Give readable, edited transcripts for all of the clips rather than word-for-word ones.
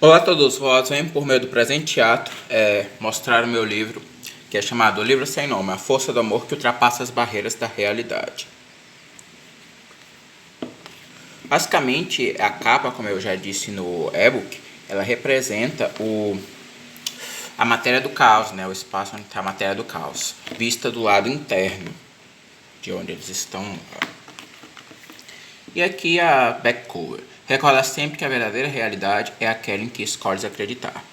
Olá a todos, vós venho por meio do presente ato mostrar o meu livro, que é chamado O Livro Sem Nome, A Força do Amor que Ultrapassa as Barreiras da Realidade. Basicamente, a capa, como eu já disse no e-book, ela representa a matéria do caos, né? O espaço onde está a matéria do caos, vista do lado interno, de onde eles estão. E aqui a back cover. Recorda sempre que a verdadeira realidade é aquela em que escolhes acreditar.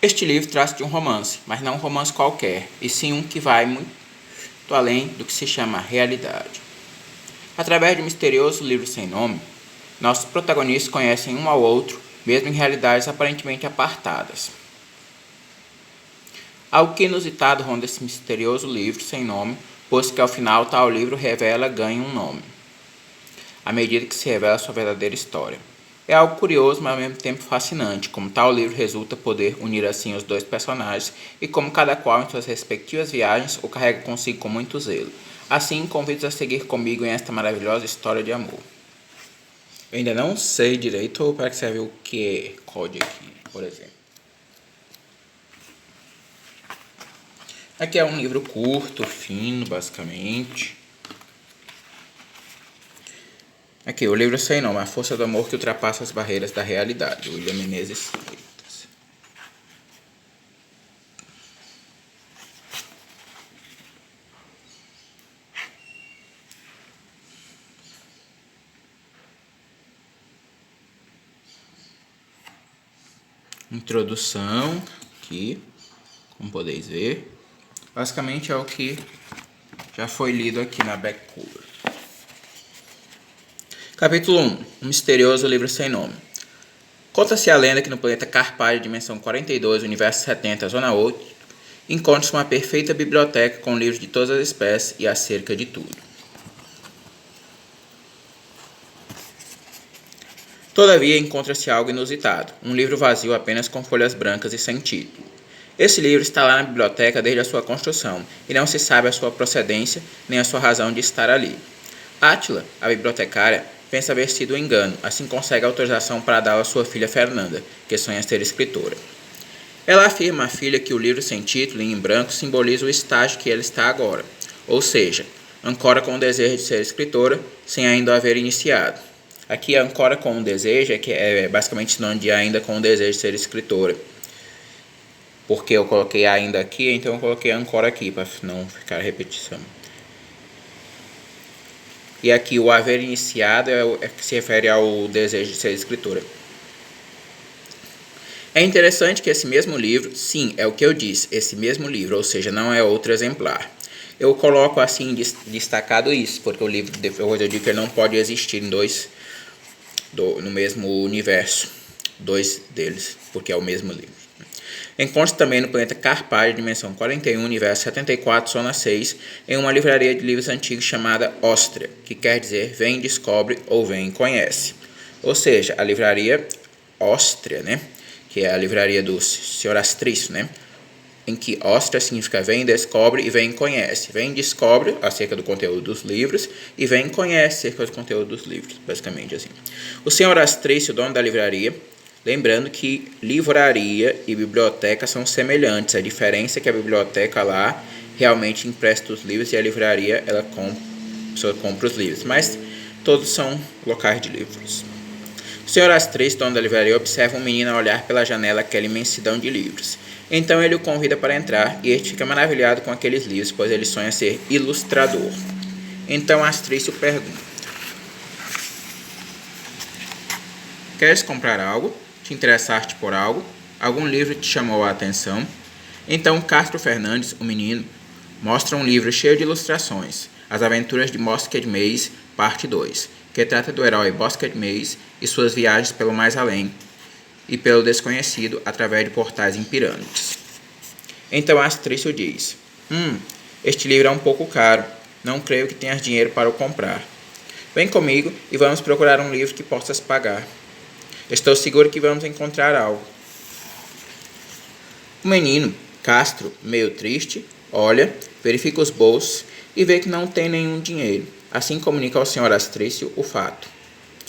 Este livro trata de um romance, mas não um romance qualquer, e sim um que vai muito além do que se chama realidade. Através de um misterioso livro sem nome, nossos protagonistas conhecem um ao outro, mesmo em realidades aparentemente apartadas. Algo que inusitado ronda esse misterioso livro sem nome, pois que ao final tal livro ganha um nome, à medida que se revela sua verdadeira história. É algo curioso, mas ao mesmo tempo fascinante, como tal livro resulta poder unir assim os dois personagens e como cada qual em suas respectivas viagens o carrega consigo com muito zelo. Assim, convido a seguir comigo em esta maravilhosa história de amor. Eu ainda não sei direito para que serve o QR Code aqui, por exemplo. Aqui é um livro curto, fino, basicamente. Aqui, o livro sem nome, A Força do Amor que Ultrapassa as Barreiras da Realidade, William Menezes Freitas. Introdução, aqui, como podeis ver. Basicamente é o que já foi lido aqui na back cover. Capítulo 1. Um misterioso livro sem nome. Conta-se a lenda que no planeta Carpário, dimensão 42, universo 70, zona 8, encontra-se uma perfeita biblioteca com livros de todas as espécies e acerca de tudo. Todavia, encontra-se algo inusitado, um livro vazio apenas com folhas brancas e sem título. Esse livro está lá na biblioteca desde a sua construção, e não se sabe a sua procedência nem a sua razão de estar ali. Átila, a bibliotecária, pensa haver sido um engano, assim consegue autorização para dar à sua filha Fernanda, que sonha ser escritora. Ela afirma à filha que o livro sem título e em branco simboliza o estágio que ela está agora, ou seja, ancora com o desejo de ser escritora, sem ainda o haver iniciado. Aqui, ancora com o desejo é basicamente sinônimo de ainda com o desejo de ser escritora. Porque eu coloquei ainda aqui, então eu coloquei ancora aqui, para não ficar repetição. E aqui o haver iniciado é que se refere ao desejo de ser escritora. É interessante que esse mesmo livro, sim, é o que eu disse, esse mesmo livro, ou seja, não é outro exemplar. Eu coloco assim destacado isso, porque o livro, depois eu digo que ele não pode existir em no mesmo universo, dois deles, porque é o mesmo livro. Encontra-se também no planeta Carpário, dimensão 41, universo 74, zona 6, em uma livraria de livros antigos chamada Óstria, que quer dizer vem, descobre ou vem, conhece. Ou seja, a livraria Óstria, né? Que é a livraria do Sr. Astrício, né? Em que Óstria significa vem, descobre e vem, conhece. Vem, descobre acerca do conteúdo dos livros e vem, conhece acerca do conteúdo dos livros, basicamente assim. O Sr. Astrício, dono da livraria, lembrando que livraria e biblioteca são semelhantes. A diferença é que a biblioteca lá realmente empresta os livros e a livraria ela compra os livros. Mas todos são locais de livros. O Sr. Astrício, dono da livraria, observa um menino a olhar pela janela aquela imensidão de livros. Então ele o convida para entrar e este fica maravilhado com aqueles livros, pois ele sonha ser ilustrador. Então Astrício pergunta: queres comprar algo? Te interessaste por algo? Algum livro te chamou a atenção? Então Castro Fernandes, o menino, mostra um livro cheio de ilustrações, As Aventuras de Bosquet Maze, parte 2, que trata do herói Bosquet Maze e suas viagens pelo mais além e pelo desconhecido através de portais em pirâmides. Então Astrício diz: este livro é um pouco caro, não creio que tenhas dinheiro para o comprar. Vem comigo e vamos procurar um livro que possas pagar. Estou seguro que vamos encontrar algo. O menino, Castro, meio triste, olha, verifica os bolsos e vê que não tem nenhum dinheiro. Assim comunica ao Sr. Astrício o fato.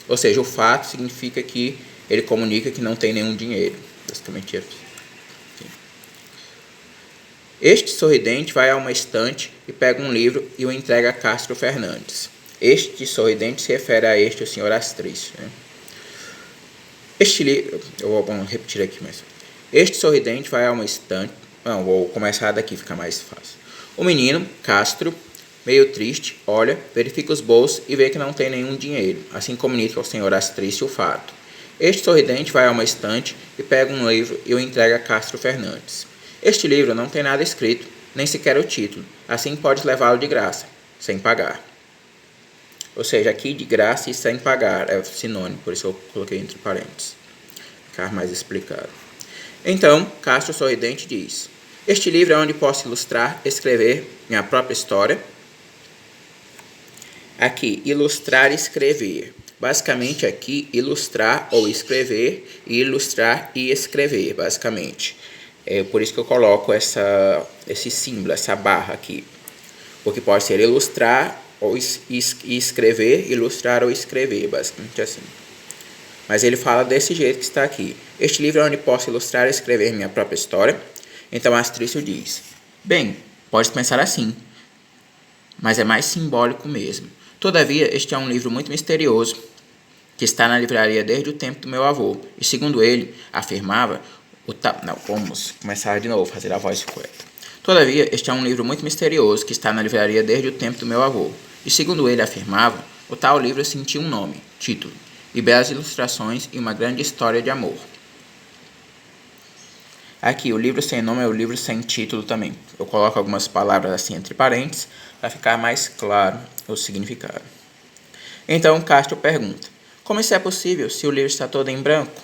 Ou seja, o fato significa que ele comunica que não tem nenhum dinheiro. Basicamente é assim. Este sorridente vai a uma estante e pega um livro e o entrega a Castro Fernandes. Este sorridente se refere a este, o senhor Astrício. Né? Este livro... Vamos repetir aqui, mas... Este sorridente vai a uma estante... Não, vou começar daqui, fica mais fácil. O menino, Castro, meio triste, olha, verifica os bolsos e vê que não tem nenhum dinheiro. Assim comunica ao senhor Astrício o fato. Este sorridente vai a uma estante e pega um livro e o entrega a Castro Fernandes. Este livro não tem nada escrito, nem sequer o título. Assim pode levá-lo de graça, sem pagar. Ou seja, aqui de graça e sem pagar é sinônimo, por isso eu coloquei entre parênteses. Ficar mais explicado. Então, Castro Sorridente diz: este livro é onde posso ilustrar, escrever minha própria história. Aqui, ilustrar e escrever. Basicamente aqui, ilustrar ou escrever, e ilustrar e escrever, basicamente. É por isso que eu coloco esse símbolo, essa barra aqui. Porque pode ser ilustrar ou escrever, ilustrar ou escrever, basicamente assim. Mas ele fala desse jeito que está aqui. Este livro é onde posso ilustrar e escrever minha própria história. Então Astrício diz: bem, pode pensar assim, mas é mais simbólico mesmo. Todavia, este é um livro muito misterioso, que está na livraria desde o tempo do meu avô. E segundo ele, afirmava... Não, vamos começar de novo, fazer a voz correta. Todavia, este é um livro muito misterioso, que está na livraria desde o tempo do meu avô. E segundo ele afirmava, o tal livro sentia um nome, título, e belas ilustrações e uma grande história de amor. Aqui, o livro sem nome é o livro sem título também. Eu coloco algumas palavras assim entre parênteses, para ficar mais claro o significado. Então, Castro pergunta: como isso é possível se o livro está todo em branco?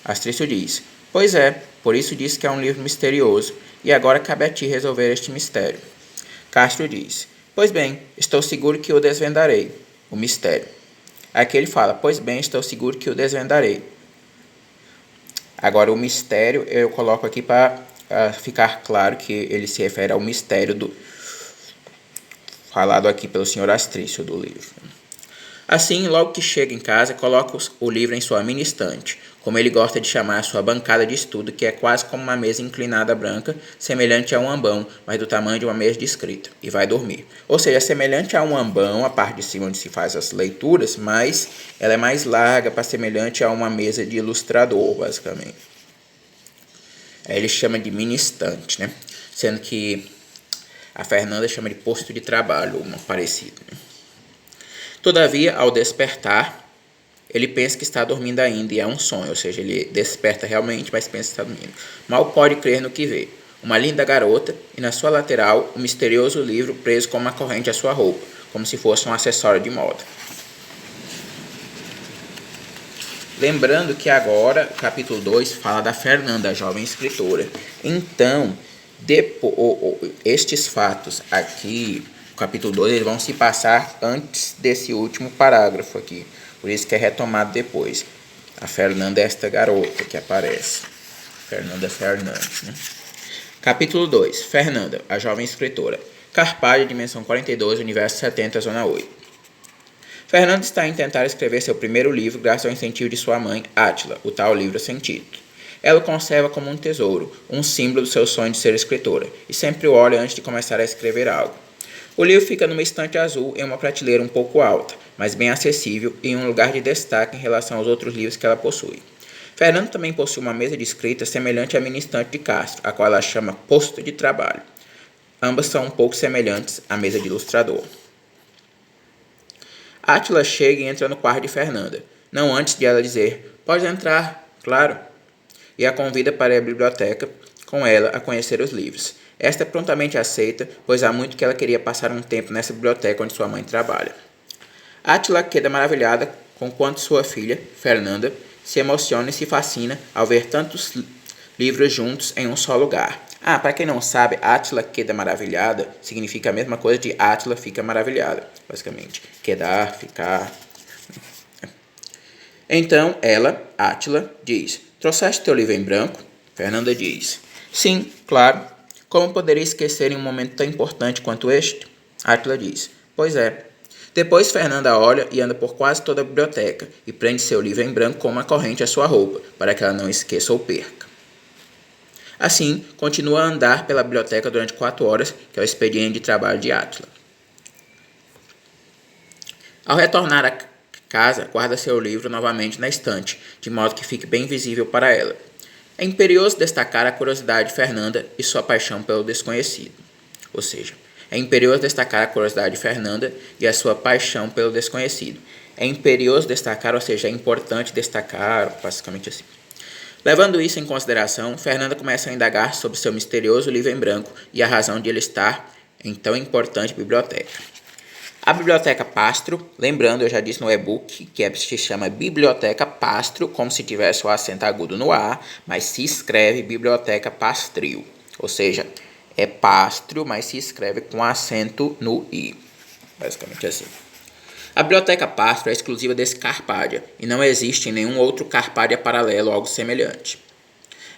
Astrício diz: pois é, por isso disse que é um livro misterioso, e agora cabe a ti resolver este mistério. Castro diz: pois bem, estou seguro que o desvendarei, o mistério. Aqui ele fala: pois bem, estou seguro que o desvendarei. Agora o mistério eu coloco aqui para ficar claro que ele se refere ao mistério falado aqui pelo senhor Astrício do livro. Assim, logo que chega em casa, coloca o livro em sua mini estante, como ele gosta de chamar a sua bancada de estudo, que é quase como uma mesa inclinada branca, semelhante a um ambão, mas do tamanho de uma mesa de escrita, e vai dormir. Ou seja, semelhante a um ambão, a parte de cima onde se faz as leituras, mas ela é mais larga, para semelhante a uma mesa de ilustrador, basicamente. Aí ele chama de mini estante, né? Sendo que a Fernanda chama de posto de trabalho, uma parecida, né? Todavia, ao despertar, ele pensa que está dormindo ainda e é um sonho, ou seja, ele desperta realmente, mas pensa que está dormindo. Mal pode crer no que vê. Uma linda garota e na sua lateral um misterioso livro preso com uma corrente à sua roupa, como se fosse um acessório de moda. Lembrando que agora, o capítulo 2 fala da Fernanda, a jovem escritora. Então, estes fatos aqui... capítulo 2, eles vão se passar antes desse último parágrafo aqui. Por isso que é retomado depois. A Fernanda é esta garota que aparece. Fernanda Fernandes, né? Capítulo 2. Fernanda, a jovem escritora. Carpádio, dimensão 42, universo 70, zona 8. Fernanda está em tentar escrever seu primeiro livro graças ao incentivo de sua mãe, Átila, o tal livro sem título. Ela o conserva como um tesouro, um símbolo do seu sonho de ser escritora, e sempre o olha antes de começar a escrever algo. O livro fica numa estante azul em uma prateleira um pouco alta, mas bem acessível e em um lugar de destaque em relação aos outros livros que ela possui. Fernanda também possui uma mesa de escrita semelhante à mini estante de Castro, a qual ela chama posto de trabalho. Ambas são um pouco semelhantes à mesa de ilustrador. Átila chega e entra no quarto de Fernanda, não antes de ela dizer: pode entrar, claro, e a convida para ir à biblioteca com ela a conhecer os livros. Esta prontamente aceita, pois há muito que ela queria passar um tempo nessa biblioteca onde sua mãe trabalha. Átila queda maravilhada com quanto sua filha, Fernanda, se emociona e se fascina ao ver tantos livros juntos em um só lugar. Para quem não sabe, Átila queda maravilhada significa a mesma coisa de Átila fica maravilhada, basicamente. Quedar, ficar. Então ela, Átila, diz: trouxeste teu livro em branco? Fernanda diz: sim, claro. Como poderia esquecer em um momento tão importante quanto este? Átila diz: pois é. Depois Fernanda olha e anda por quase toda a biblioteca e prende seu livro em branco com uma corrente à sua roupa, para que ela não esqueça ou perca. Assim, continua a andar pela biblioteca durante 4 horas, que é o expediente de trabalho de Átila. Ao retornar à casa, guarda seu livro novamente na estante, de modo que fique bem visível para ela. É imperioso destacar a curiosidade de Fernanda e sua paixão pelo desconhecido. Ou seja, é imperioso destacar a curiosidade de Fernanda e a sua paixão pelo desconhecido. É imperioso destacar, ou seja, é importante destacar, basicamente assim. Levando isso em consideração, Fernanda começa a indagar sobre seu misterioso livro em branco e a razão de ele estar em tão importante biblioteca. A Biblioteca Pastro, lembrando, eu já disse no e-book que se chama Biblioteca Pastro, como se tivesse o acento agudo no A, mas se escreve Biblioteca Pastril. Ou seja, é Pastro, mas se escreve com acento no I. Basicamente assim. A Biblioteca Pastro é exclusiva desse Carpádia e não existe em nenhum outro Carpádia paralelo ou algo semelhante.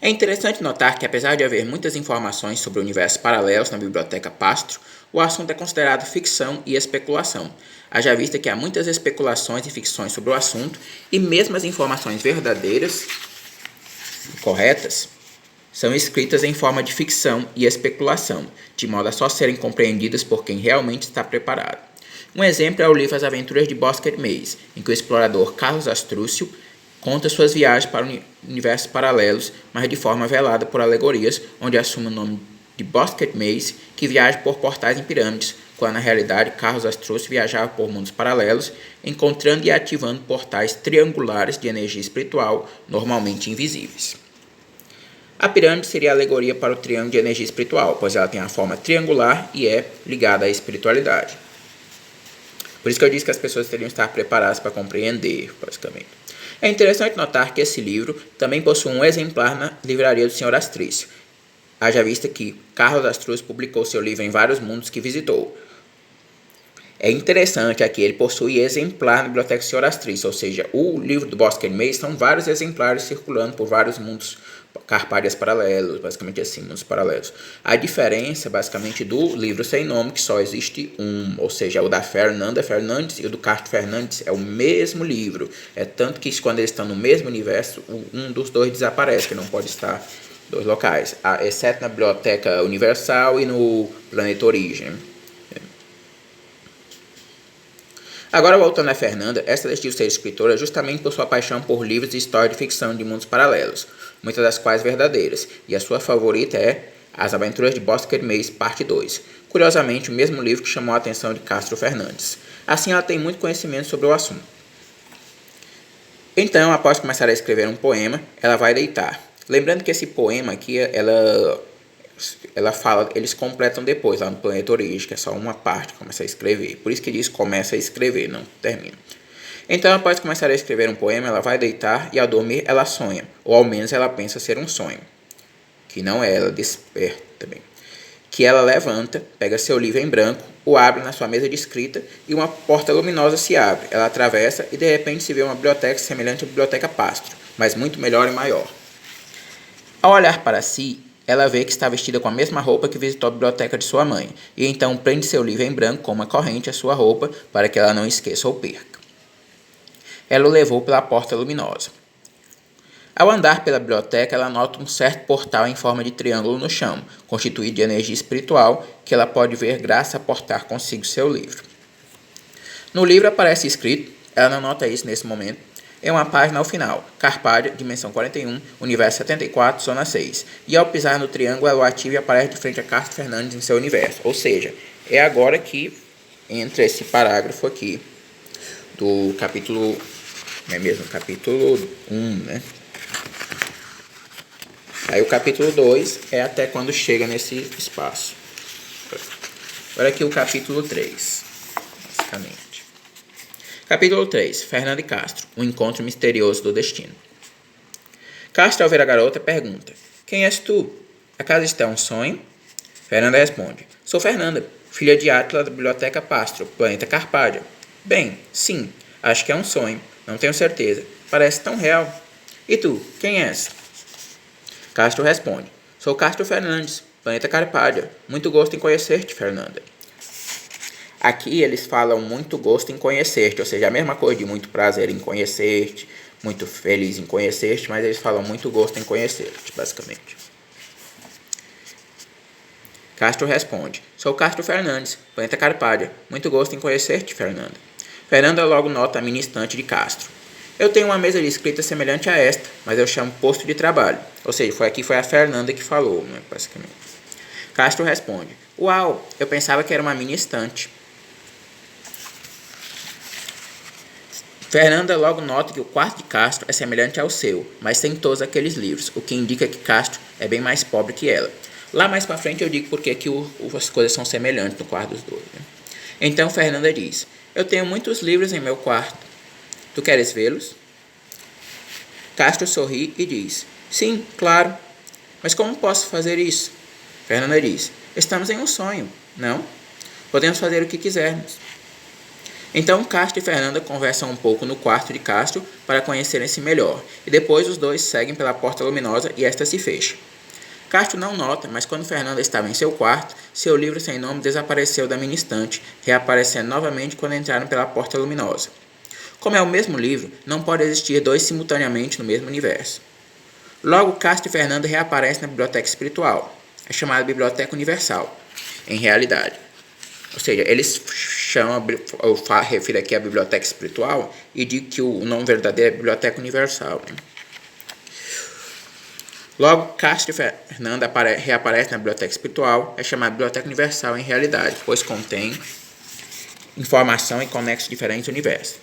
É interessante notar que, apesar de haver muitas informações sobre universos paralelos na Biblioteca Pastro, o assunto é considerado ficção e especulação, haja vista que há muitas especulações e ficções sobre o assunto e mesmo as informações verdadeiras e corretas são escritas em forma de ficção e especulação, de modo a só serem compreendidas por quem realmente está preparado. Um exemplo é o livro As Aventuras de Bosquet Mays, em que o explorador Carlos Astrúcio conta suas viagens para universos paralelos, mas de forma velada por alegorias, onde assume o nome de Bosquet Mays, que viaja por portais em pirâmides, quando na realidade Carlos Astrúcio viajava por mundos paralelos, encontrando e ativando portais triangulares de energia espiritual, normalmente invisíveis. A pirâmide seria a alegoria para o triângulo de energia espiritual, pois ela tem a forma triangular e é ligada à espiritualidade. Por isso que eu disse que as pessoas teriam que estar preparadas para compreender, basicamente. É interessante notar que esse livro também possui um exemplar na livraria do Sr. Astrício. Haja vista que Carlos Astrúcio publicou seu livro em vários mundos que visitou. É interessante aqui, ele possui exemplar na biblioteca do Sr. Astrício, ou seja, o livro do Bosquet Mays são vários exemplares circulando por vários mundos carpádias paralelos, basicamente assim, mundos paralelos. A diferença, basicamente, do livro sem nome, que só existe um, ou seja, o da Fernanda Fernandes e o do Castro Fernandes é o mesmo livro. É tanto que quando eles estão no mesmo universo, um dos dois desaparece, que não pode estar em dois locais, exceto na Biblioteca Universal e no Planeta Origem. Agora, voltando a Fernanda, esta decidiu ser escritora justamente por sua paixão por livros de história de ficção de mundos paralelos, muitas das quais verdadeiras, e a sua favorita é As Aventuras de Bosquet Mays, parte 2. Curiosamente, o mesmo livro que chamou a atenção de Castro Fernandes. Assim, ela tem muito conhecimento sobre o assunto. Então, após começar a escrever um poema, ela vai deitar. Lembrando que esse poema aqui, ela fala, eles completam depois, lá no Planeta Origem, que é só uma parte que começa a escrever. Por isso que diz começa a escrever, não termina. Então, após começar a escrever um poema, ela vai deitar e ao dormir ela sonha, ou ao menos ela pensa ser um sonho, que não é, ela desperta também. Que ela levanta, pega seu livro em branco, o abre na sua mesa de escrita e uma porta luminosa se abre. Ela atravessa e de repente se vê uma biblioteca semelhante à Biblioteca Pastro, mas muito melhor e maior. Ao olhar para si, ela vê que está vestida com a mesma roupa que visitou a biblioteca de sua mãe, e então prende seu livro em branco com uma corrente à sua roupa para que ela não esqueça ou perca. Ela o levou pela porta luminosa. Ao andar pela biblioteca, ela nota um certo portal em forma de triângulo no chão, constituído de energia espiritual, que ela pode ver graças a portar consigo seu livro. No livro aparece escrito, ela não nota isso nesse momento, em uma página ao final, Carpádia, dimensão 41, universo 74, zona 6. E ao pisar no triângulo, ela o ativa e aparece de frente a Castro Fernandes em seu universo. Ou seja, é agora que entra esse parágrafo aqui do capítulo, não é mesmo? Capítulo 1, né? Aí o capítulo 2 é até quando chega nesse espaço. Agora aqui o capítulo 3, basicamente. Capítulo 3. Fernanda e Castro. Um encontro misterioso do destino. Castro, ao ver a garota, pergunta: Quem és tu? Acaso isto é um sonho? Fernanda responde: Sou Fernanda, filha de Átila da Biblioteca Pastro, planeta Carpádia. Bem, sim, acho que é um sonho. Não tenho certeza. Parece tão real. E tu, quem és? Castro responde: Sou Castro Fernandes, planeta Carpádia. Muito gosto em conhecer-te, Fernanda. Aqui eles falam muito gosto em conhecer-te, ou seja, a mesma coisa de muito prazer em conhecer-te, muito feliz em conhecer-te, mas eles falam muito gosto em conhecer-te, basicamente. Castro responde: Sou Castro Fernandes, planeta Carpádia. Muito gosto em conhecer-te, Fernanda. Fernanda logo nota a mini estante de Castro. Eu tenho uma mesa de escrita semelhante a esta, mas eu chamo posto de trabalho. Ou seja, foi a Fernanda que falou, né, basicamente. Castro responde: Uau, eu pensava que era uma mini estante. Fernanda logo nota que o quarto de Castro é semelhante ao seu, mas sem todos aqueles livros, o que indica que Castro é bem mais pobre que ela. Lá mais pra frente eu digo porque que as coisas são semelhantes no quarto dos dois. Né? Então Fernanda diz: Eu tenho muitos livros em meu quarto. Tu queres vê-los? Castro sorri e diz: Sim, claro. Mas como posso fazer isso? Fernanda diz: Estamos em um sonho, não? Podemos fazer o que quisermos. Então Castro e Fernanda conversam um pouco no quarto de Castro para conhecerem-se melhor, e depois os dois seguem pela porta luminosa e esta se fecha. Castro não nota, mas quando Fernanda estava em seu quarto, seu livro sem nome desapareceu da mini estante, reaparecendo novamente quando entraram pela porta luminosa. Como é o mesmo livro, não pode existir dois simultaneamente no mesmo universo. Logo, Castro e Fernanda reaparecem na biblioteca espiritual. É chamada Biblioteca Universal, em realidade. Ou seja, eles chamam, eu refiro aqui à biblioteca espiritual e digo que o nome verdadeiro é Biblioteca Universal. Né? Logo, Castro e Fernanda reaparecem na biblioteca espiritual, é chamada Biblioteca Universal em realidade, pois contém informação e conexos diferentes do universo.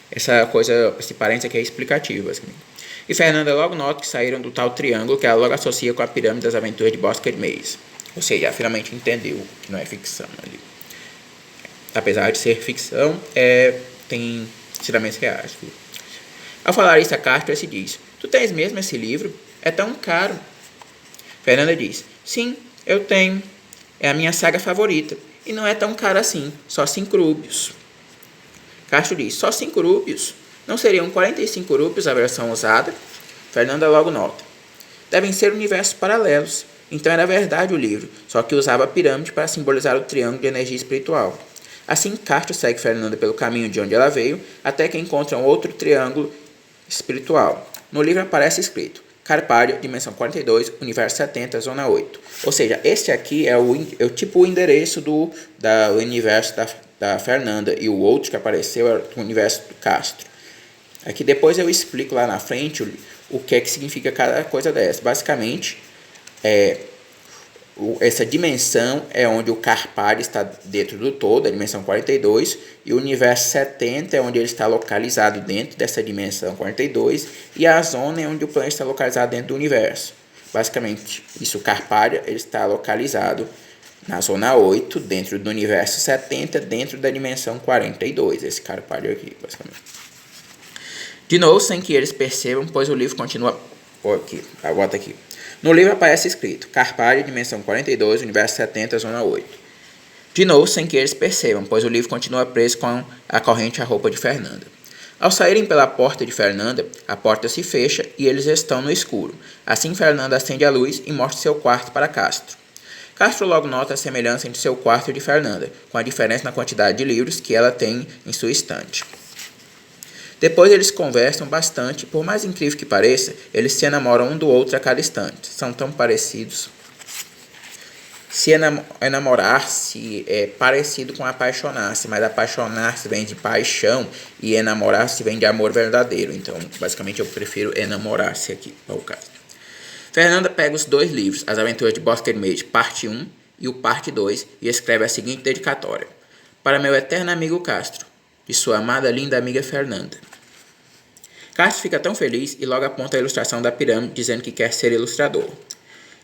Esse parênteses aqui é explicativo. Assim. E Fernanda logo nota que saíram do tal triângulo que ela logo associa com a pirâmide das aventuras de Bosca Maze. Ou seja, ela finalmente entendeu que não é ficção ali. Apesar de ser ficção, tem ensinamentos reais. Viu? Ao falar isso a Castro, ele se diz: Tu tens mesmo esse livro? É tão caro. Fernanda diz: Sim, eu tenho. É a minha saga favorita. E não é tão caro assim, só 5 rúbios. Castro diz: Só 5 rúbios? Não seriam 45 rúbios a versão usada? Fernanda logo nota: Devem ser universos paralelos. Então era verdade o livro, só que usava a pirâmide para simbolizar o triângulo de energia espiritual. Assim, Castro segue Fernanda pelo caminho de onde ela veio, até que encontra um outro triângulo espiritual. No livro aparece escrito: Carpádio, dimensão 42, universo 70, zona 8. Ou seja, este aqui é o endereço do universo da Fernanda, e o outro que apareceu é o universo do Castro. Aqui depois eu explico lá na frente o que é que significa cada coisa dessa. Basicamente, essa dimensão é onde o Carpádio está dentro do todo, a dimensão 42, e o universo 70 é onde ele está localizado dentro dessa dimensão 42, e a zona é onde o planeta está localizado dentro do universo. Basicamente, o Carpádio ele está localizado na zona 8, dentro do universo 70, dentro da dimensão 42, esse Carpádio aqui, basicamente. De novo, sem que eles percebam, pois o livro continua... Bota aqui. No livro aparece escrito: Carpádio, dimensão 42, universo 70, zona 8. De novo, sem que eles percebam, pois o livro continua preso com a corrente à roupa de Fernanda. Ao saírem pela porta de Fernanda, a porta se fecha e eles estão no escuro. Assim, Fernanda acende a luz e mostra seu quarto para Castro. Castro logo nota a semelhança entre seu quarto e o de Fernanda, com a diferença na quantidade de livros que ela tem em sua estante. Depois eles conversam bastante e, por mais incrível que pareça, eles se enamoram um do outro a cada instante. São tão parecidos. Enamorar-se é parecido com apaixonar-se, mas apaixonar-se vem de paixão e enamorar-se vem de amor verdadeiro. Então, basicamente, eu prefiro enamorar-se aqui, para o caso. Fernanda pega os 2 livros, As Aventuras de Bosca Maze, parte 1 e o parte 2, e escreve a seguinte dedicatória: Para meu eterno amigo Castro, de sua amada linda amiga Fernanda. Castro fica tão feliz e logo aponta a ilustração da pirâmide, dizendo que quer ser ilustrador.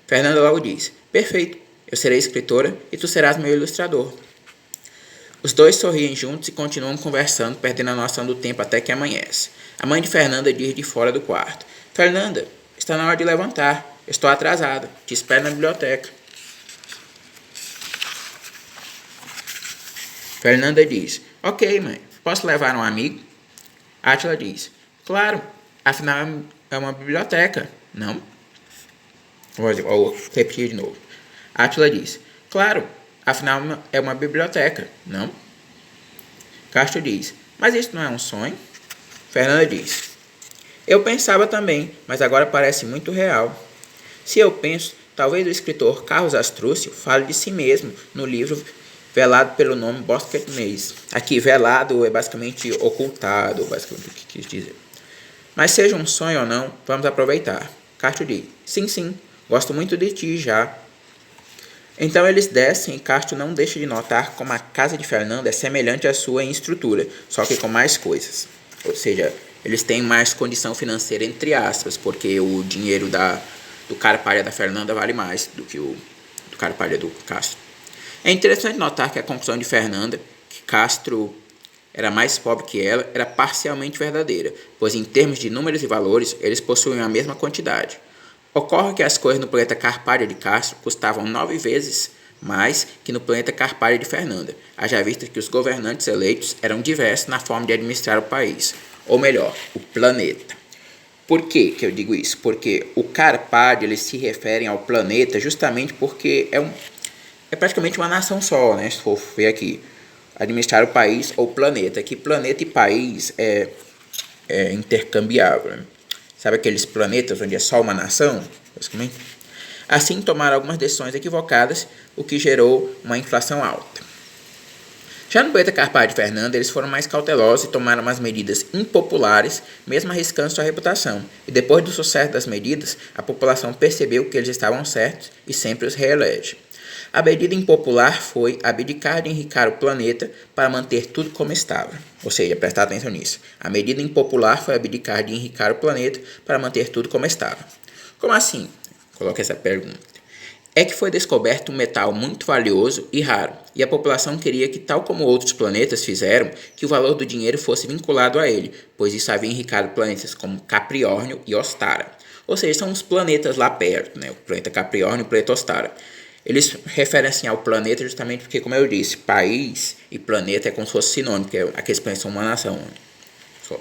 Fernanda logo diz: Perfeito, eu serei escritora e tu serás meu ilustrador. Os dois sorriem juntos e continuam conversando, perdendo a noção do tempo até que amanhece. A mãe de Fernanda diz de fora do quarto: Fernanda, está na hora de levantar. Estou atrasada. Te espero na biblioteca. Fernanda diz: Ok, mãe. Posso levar um amigo? Átila diz: Claro, afinal é uma biblioteca, não? Vou repetir de novo. Átila diz: Claro, Afinal, é uma biblioteca, não? Castro diz: mas isso não é um sonho? Fernanda diz: eu pensava também, mas agora parece muito real. Se eu penso, talvez o escritor Carlos Astrúcio fale de si mesmo no livro velado pelo nome Bosquet Maze. Aqui, velado é basicamente ocultado, basicamente o que quis dizer. Mas seja um sonho ou não, vamos aproveitar. Castro diz: sim, sim, gosto muito de ti já. Então eles descem e Castro não deixa de notar como a casa de Fernanda é semelhante à sua em estrutura, só que com mais coisas. Ou seja, eles têm mais condição financeira, entre aspas, porque o dinheiro do carpalha da Fernanda vale mais do que o do carpalha do Castro. É interessante notar que a conclusão de Fernanda, que Castro era mais pobre que ela, era parcialmente verdadeira, pois em termos de números e valores, eles possuíam a mesma quantidade. Ocorre que as coisas no planeta Carpária de Castro custavam 9 vezes mais que no planeta Carpária de Fernanda, haja vista que os governantes eleitos eram diversos na forma de administrar o país, ou melhor, o planeta. Por que eu digo isso? Porque o Carpádio, eles se referem ao planeta justamente porque é praticamente uma nação só, né? Se for ver aqui, administrar o país ou planeta, que planeta e país é intercambiável, né? Sabe aqueles planetas onde é só uma nação? Basicamente. Assim, tomaram algumas decisões equivocadas, o que gerou uma inflação alta. Já no planeta Carpádio de Fernanda, eles foram mais cautelosos e tomaram umas medidas impopulares, mesmo arriscando sua reputação. E depois do sucesso das medidas, a população percebeu que eles estavam certos e sempre os reelege. A medida impopular foi abdicar de enriquecer o planeta para manter tudo como estava. Ou seja, prestar atenção nisso. A medida impopular foi abdicar de enriquecer o planeta para manter tudo como estava. Como assim? Coloque essa pergunta. É que foi descoberto um metal muito valioso e raro, e a população queria que, tal como outros planetas fizeram, que o valor do dinheiro fosse vinculado a ele, pois isso havia enriquecido planetas como Capriórnio e Ostara. Ou seja, são os planetas lá perto, né? O planeta Capriórnio e o planeta Ostara. Eles referem assim ao planeta justamente porque, como eu disse, país e planeta é como se fosse sinônimo, porque aqueles planetas são uma nação. Só.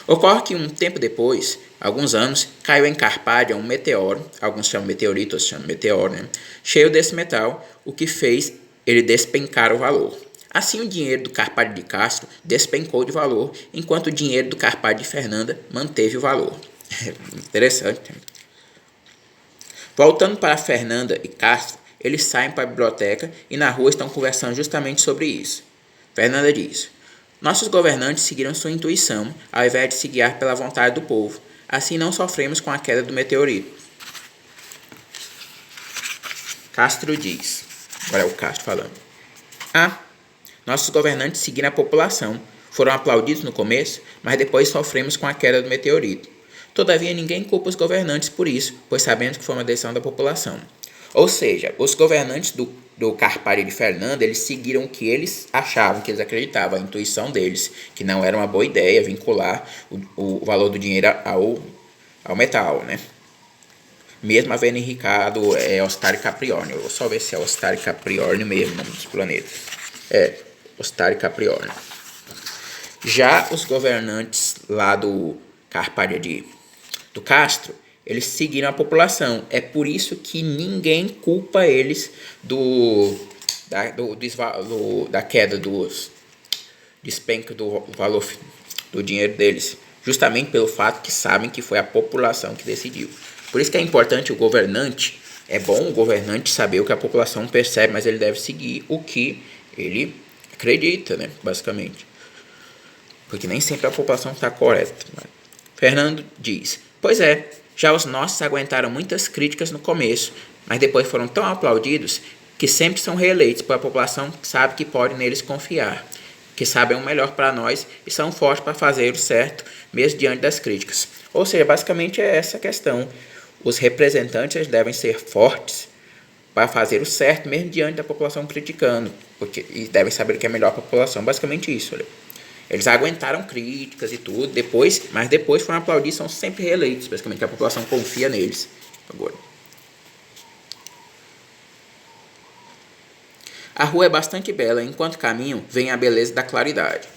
Ocorre que um tempo depois, alguns anos, caiu em Carpádia um meteoro, alguns chamam meteorito, outros chamam meteoro, né? Cheio desse metal, o que fez ele despencar o valor. Assim, o dinheiro do Carpádio de Castro despencou de valor, enquanto o dinheiro do Carpádio de Fernanda manteve o valor. Interessante. Voltando para Fernanda e Castro, eles saem para a biblioteca e na rua estão conversando justamente sobre isso. Fernanda diz: nossos governantes seguiram sua intuição, ao invés de se guiar pela vontade do povo. Assim não sofremos com a queda do meteorito. Castro diz, agora é o Castro falando: nossos governantes seguiram a população. Foram aplaudidos no começo, mas depois sofremos com a queda do meteorito. Todavia, ninguém culpa os governantes por isso, pois sabemos que foi uma decisão da população. Ou seja, os governantes do Carpádio de Fernanda, eles seguiram o que eles achavam, que eles acreditavam, a intuição deles, que não era uma boa ideia vincular o valor do dinheiro ao metal, né? Mesmo havendo enricado Ostário e Capriórnio. Eu vou só ver se é Ostário e Capriórnio mesmo, o nome dos planetas. Ostário e Capriórnio. Já os governantes lá do Carpádio do Castro, eles seguiram a população. É por isso que ninguém culpa eles da queda do despenco do valor do dinheiro deles. Justamente pelo fato que sabem que foi a população que decidiu. Por isso que é importante o governante, é bom o governante saber o que a população percebe, mas ele deve seguir o que ele acredita, né, basicamente. Porque nem sempre a população está correta. Fernando diz: pois é, já os nossos aguentaram muitas críticas no começo, mas depois foram tão aplaudidos que sempre são reeleitos, pois a população sabe que pode neles confiar, que sabem o melhor para nós e são fortes para fazer o certo, mesmo diante das críticas. Ou seja, basicamente é essa a questão. Os representantes devem ser fortes para fazer o certo, mesmo diante da população criticando, e devem saber o que é melhor para a população. Basicamente isso, olha. Eles aguentaram críticas e tudo, mas depois foram aplaudidos, são sempre reeleitos, basicamente, que a população confia neles. Agora. A rua é bastante bela, enquanto caminham, vem a beleza da claridade.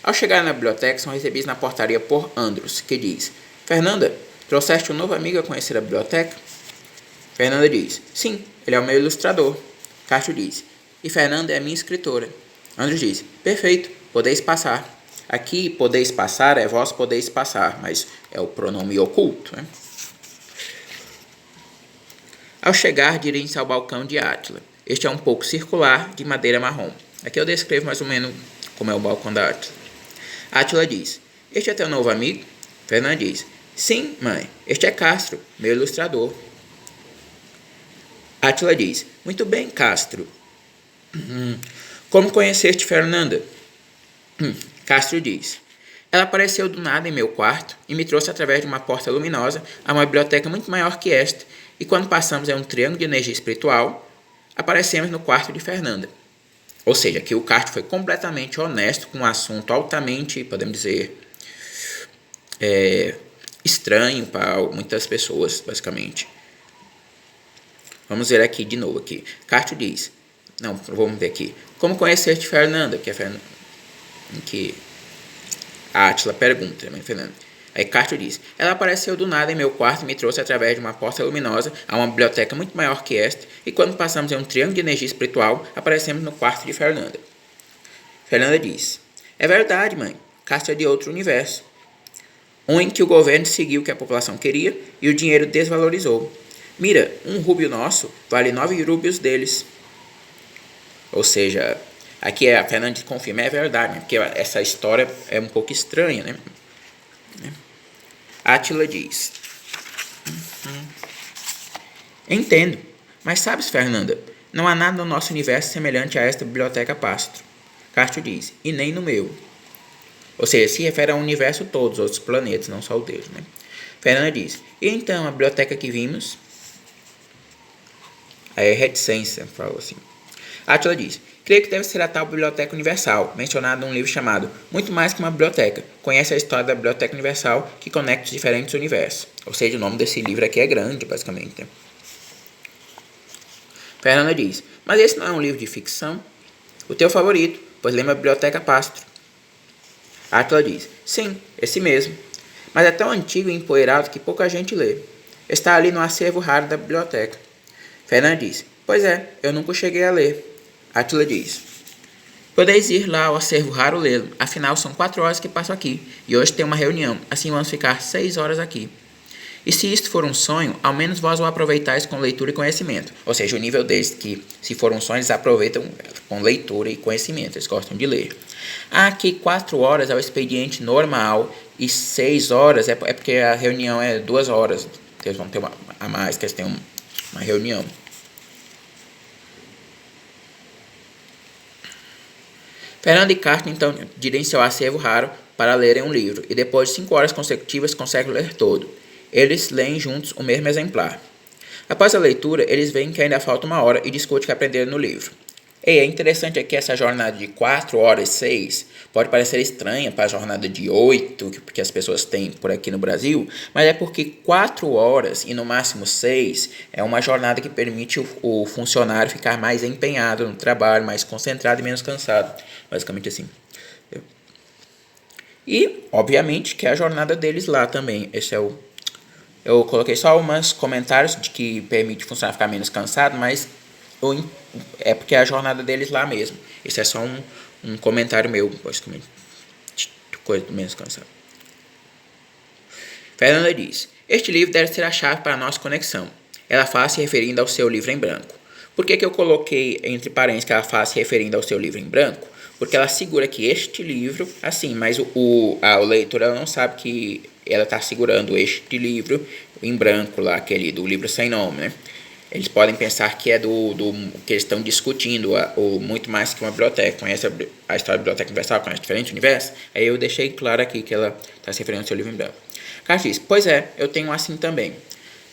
Ao chegar na biblioteca, são recebidos na portaria por Andros, que diz: Fernanda, trouxeste um novo amigo a conhecer a biblioteca? Fernanda diz: sim, ele é o meu ilustrador. Castro diz: E Fernanda é minha escritora. Andrew diz: perfeito, podeis passar. Aqui, podeis passar é vós podeis passar, mas é o pronome oculto, né? Ao chegar, dirigem-se ao balcão de Átila. Este é um pouco circular, de madeira marrom. Aqui eu descrevo mais ou menos como é o balcão da Átila. Átila diz: este é teu novo amigo? Fernanda diz: sim, mãe, este é Castro, meu ilustrador. Átila diz: muito bem, Castro. Como conheceste Fernanda? Castro diz: ela apareceu do nada em meu quarto e me trouxe através de uma porta luminosa a uma biblioteca muito maior que esta, e quando passamos em um triângulo de energia espiritual, aparecemos no quarto de Fernanda. Ou seja, que o Castro foi completamente honesto com um assunto altamente, podemos dizer, estranho para muitas pessoas, basicamente. Vamos ver aqui de novo. Castro diz: não, vamos ver aqui. Como conheceste Fernanda? Que a Átila pergunta, né, Fernanda? Aí Castro diz: ela apareceu do nada em meu quarto e me trouxe através de uma porta luminosa a uma biblioteca muito maior que esta, e quando passamos em um triângulo de energia espiritual, aparecemos no quarto de Fernanda. Fernanda diz: é verdade, mãe. Castro é de outro universo, um em que o governo seguiu o que a população queria e o dinheiro desvalorizou. Mira, um rúbio nosso vale 9 rúbios deles. Ou seja, aqui a Fernanda confirma, é verdade, né? Porque essa história é um pouco estranha, né? Átila diz: entendo, mas sabes, Fernanda, não há nada no nosso universo semelhante a esta biblioteca Pastro. Castro diz: e nem no meu. Ou seja, se refere ao universo todo, os outros planetas, não só o deles, né? Fernanda diz: e então a biblioteca que vimos? Aí é reticência, fala assim. Átila diz: creio que deve ser a tal Biblioteca Universal, mencionada num livro chamado Muito Mais que uma Biblioteca. Conhece a história da Biblioteca Universal que conecta os diferentes universos. Ou seja, o nome desse livro aqui é grande, basicamente. Fernanda diz: mas esse não é um livro de ficção? O teu favorito, pois lembra a Biblioteca Pastro. Átila diz: sim, esse mesmo. Mas é tão antigo e empoeirado que pouca gente lê. Está ali no acervo raro da biblioteca. Fernanda diz: pois é, eu nunca cheguei a ler. Átila diz: podeis ir lá ao acervo raro lê-lo, afinal são 4 horas que passo aqui, e hoje tem uma reunião, assim vamos ficar 6 horas aqui. E se isto for um sonho, ao menos vós o aproveitais com leitura e conhecimento. Ou seja, o nível deles, que se for um sonho, eles aproveitam com leitura e conhecimento, eles gostam de ler. Aqui 4 horas é o expediente normal, e 6 horas é porque a reunião é 2 horas, eles vão ter uma a mais, que eles têm uma reunião. Fernanda e Castro, então, dirigem-se ao acervo raro para lerem um livro, e depois de 5 horas consecutivas conseguem ler todo. Eles leem juntos o mesmo exemplar. Após a leitura, eles veem que ainda falta 1 hora e discutem o que aprenderam no livro. E é interessante aqui essa jornada de 4 horas, 6, pode parecer estranha para a jornada de 8, que as pessoas têm por aqui no Brasil, mas é porque 4 horas e no máximo 6 é uma jornada que permite o funcionário ficar mais empenhado no trabalho, mais concentrado e menos cansado. Basicamente assim. E, obviamente, que é a jornada deles lá também. Esse é o... Eu coloquei só alguns comentários de que permite o funcionário ficar menos cansado, mas é porque é a jornada deles lá mesmo. Esse é só um comentário meu, basicamente. Coisa do menos cansado. Fernanda diz: este livro deve ser a chave para a nossa conexão. Ela faz se referindo ao seu livro em branco. Por que eu coloquei entre parênteses que ela faz se referindo ao seu livro em branco? Porque ela segura que este livro, assim, mas o leitor ela não sabe que ela está segurando este livro em branco lá, aquele do livro sem nome, né? Eles podem pensar que é que eles estão discutindo o muito mais que uma biblioteca. Conhece a história da Biblioteca Universal, conhece diferentes universos? Aí eu deixei claro aqui que ela está se referindo ao seu livro em branco. Carlos diz: pois é, eu tenho um assim também.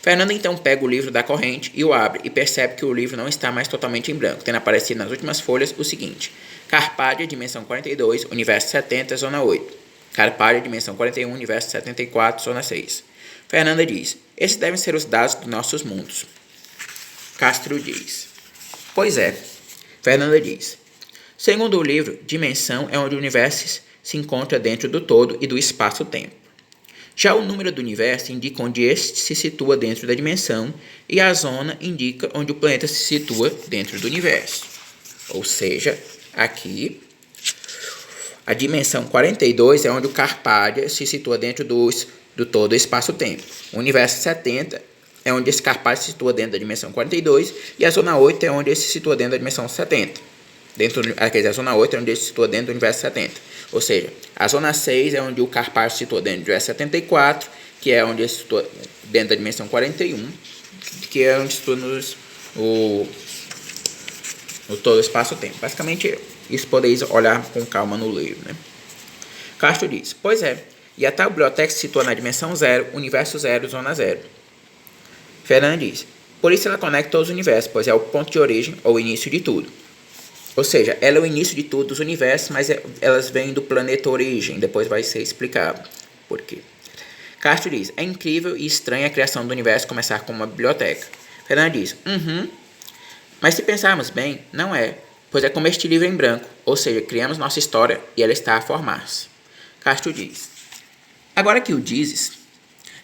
Fernanda então pega o livro da corrente e o abre e percebe que o livro não está mais totalmente em branco, tendo aparecido nas últimas folhas o seguinte: Carpádia, dimensão 42, universo 70, zona 8. Carpádia, dimensão 41, universo 74, zona 6. Fernanda diz: esses devem ser os dados dos nossos mundos. Castro diz: pois é. Fernanda diz: segundo o livro, dimensão é onde o universo se encontra dentro do todo e do espaço-tempo. Já o número do universo indica onde este se situa dentro da dimensão e a zona indica onde o planeta se situa dentro do universo. Ou seja, aqui, a dimensão 42 é onde o Carpádia se situa dentro do todo espaço-tempo. O universo 70 é onde esse Carpádia se situa dentro da dimensão 42 e a zona 8 é onde ele se situa dentro da dimensão 70. A zona 8 é onde ele se situa dentro do universo 70. Ou seja, a zona 6 é onde o Carpádio se situa dentro do universo 74, que é onde ele se situa dentro da dimensão 41, que é onde se situa no todo espaço-tempo. Basicamente, isso podeis olhar com calma no livro, né? Castro diz, pois é, e a tal biblioteca se situa na dimensão 0, universo 0, zona 0. Fernando diz, por isso ela conecta todos os universos, pois é o ponto de origem ou o início de tudo. Ou seja, ela é o início de tudo dos universos, mas elas vêm do planeta origem, depois vai ser explicado por quê. Castro diz, é incrível e estranha a criação do universo começar com uma biblioteca. Fernando diz, mas se pensarmos bem, não é, pois é como este livro em branco, ou seja, criamos nossa história e ela está a formar-se. Castro diz, agora que o dizes,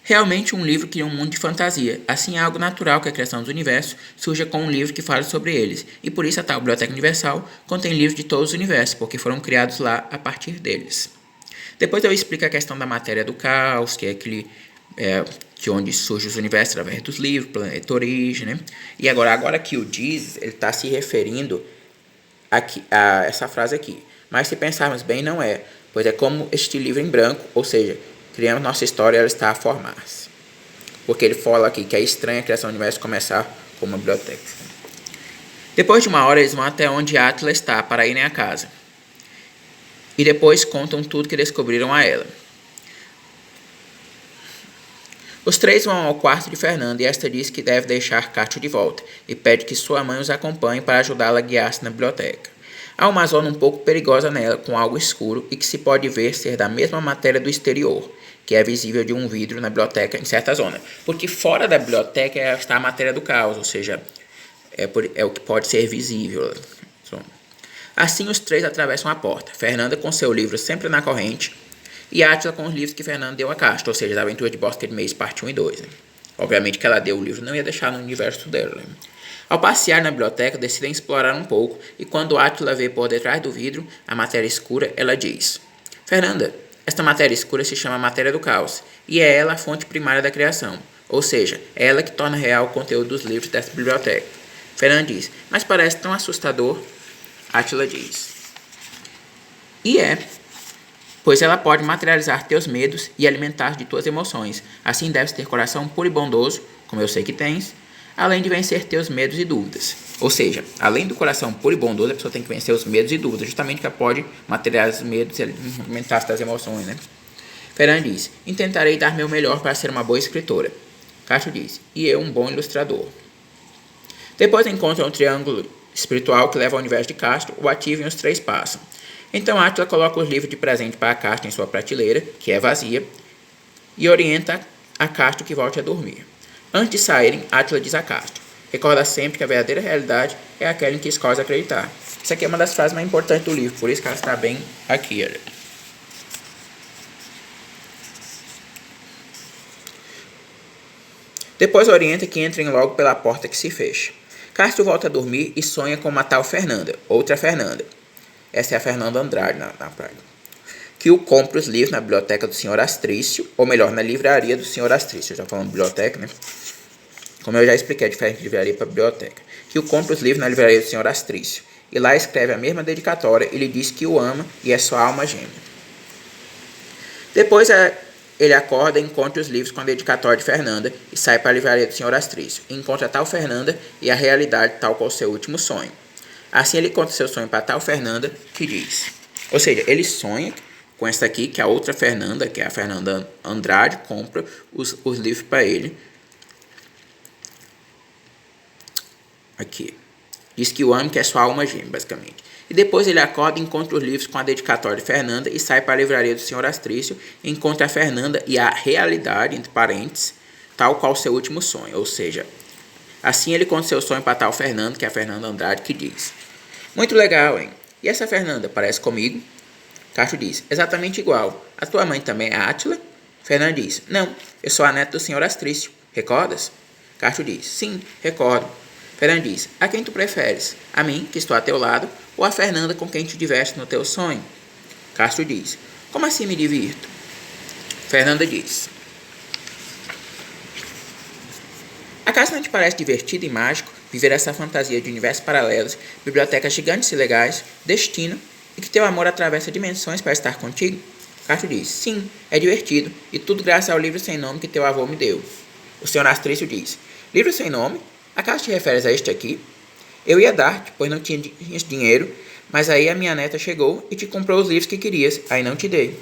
realmente um livro cria um mundo de fantasia, assim é algo natural que a criação dos universos surja com um livro que fale sobre eles, e por isso a tal Biblioteca Universal contém livros de todos os universos, porque foram criados lá a partir deles. Depois eu explico a questão da matéria do caos, que é aquele de onde surge os universos através dos livros, planeta origem, né? E agora que o diz, ele está se referindo a essa frase aqui. Mas se pensarmos bem, não é, pois é como este livro em branco, ou seja, criamos nossa história e ela está a formar-se. Porque ele fala aqui que é estranha a criação do universo começar com uma biblioteca. Depois de uma hora, eles vão até onde Átila está para irem à casa. E depois contam tudo que descobriram a ela. Os três vão ao quarto de Fernanda e esta diz que deve deixar Castro de volta e pede que sua mãe os acompanhe para ajudá-la a guiar-se na biblioteca. Há uma zona um pouco perigosa nela, com algo escuro e que se pode ver ser da mesma matéria do exterior, que é visível de um vidro na biblioteca em certa zona. Porque fora da biblioteca está a matéria do caos, ou seja, é o que pode ser visível. Assim os três atravessam a porta, Fernanda com seu livro sempre na corrente, e Átila com os livros que Fernanda deu a Castro, ou seja, da Aventura de Bosque de Mês, parte 1 e 2. Né? Obviamente que ela deu o livro, não ia deixar no universo dela. Né? Ao passear na biblioteca, decidem explorar um pouco, e quando Átila vê por detrás do vidro a matéria escura, ela diz, Fernanda, esta matéria escura se chama matéria do caos, e é ela a fonte primária da criação, ou seja, é ela que torna real o conteúdo dos livros desta biblioteca. Fernanda diz, mas parece tão assustador. Átila diz, e é, pois ela pode materializar teus medos e alimentar de tuas emoções. Assim deves ter coração puro e bondoso, como eu sei que tens, além de vencer teus medos e dúvidas. Ou seja, além do coração puro e bondoso, a pessoa tem que vencer os medos e dúvidas, justamente que ela pode materializar os medos e alimentar das emoções, né? Fernanda diz, intentarei dar meu melhor para ser uma boa escritora. Castro diz, e eu um bom ilustrador. Depois encontram um triângulo espiritual que leva ao universo de Castro, o ativam e os três passam. Então Átila coloca os livros de presente para Castro em sua prateleira, que é vazia, e orienta a Castro que volte a dormir. Antes de saírem, Átila diz a Castro, recorda sempre que a verdadeira realidade é aquela em que escolhes acreditar. Isso aqui é uma das frases mais importantes do livro, por isso que ela está bem aqui. Olha. Depois orienta que entrem logo pela porta que se fecha. Castro volta a dormir e sonha com uma tal Fernanda, outra Fernanda. Essa é a Fernanda Andrade na praia. Que o compra os livros na biblioteca do Sr. Astrício, ou melhor, na livraria do Sr. Astrício. Já falando biblioteca, né? Como eu já expliquei, é diferente de livraria para biblioteca. Que o compra os livros na livraria do Sr. Astrício. E lá escreve a mesma dedicatória e lhe diz que o ama e é sua alma gêmea. Depois ele acorda e encontra os livros com a dedicatória de Fernanda e sai para a livraria do Sr. Astrício. E encontra tal Fernanda e a realidade tal qual seu último sonho. Assim ele conta seu sonho para tal Fernanda que diz. Ou seja, ele sonha com essa aqui, que é a outra Fernanda, que é a Fernanda Andrade, compra os livros para ele. Aqui. Diz que o ama, que é sua alma gêmea, basicamente. E depois ele acorda e encontra os livros com a dedicatória de Fernanda e sai para a livraria do Sr. Astrício e encontra a Fernanda e a realidade, entre parênteses, tal qual seu último sonho. Ou seja, assim ele conta seu sonho para tal Fernanda, que é a Fernanda Andrade, que diz. Muito legal, hein? E essa Fernanda parece comigo? Castro diz, exatamente igual. A tua mãe também é Átila? Fernanda diz, não, eu sou a neta do Sr. Astrício. Recordas? Castro diz, sim, recordo. Fernanda diz: a quem tu preferes? A mim, que estou a teu lado, ou a Fernanda com quem te diverte no teu sonho? Castro diz: como assim me divirto? Fernanda diz: acaso não te parece divertido e mágico viver essa fantasia de universos paralelos, bibliotecas gigantes e legais, destino, e que teu amor atravessa dimensões para estar contigo? Castro diz: sim, é divertido, e tudo graças ao livro sem nome que teu avô me deu. O senhor Astrício diz: livro sem nome? Acaso te referes a este aqui? Eu ia dar-te, pois não tinha dinheiro, mas aí a minha neta chegou e te comprou os livros que querias, aí não te dei.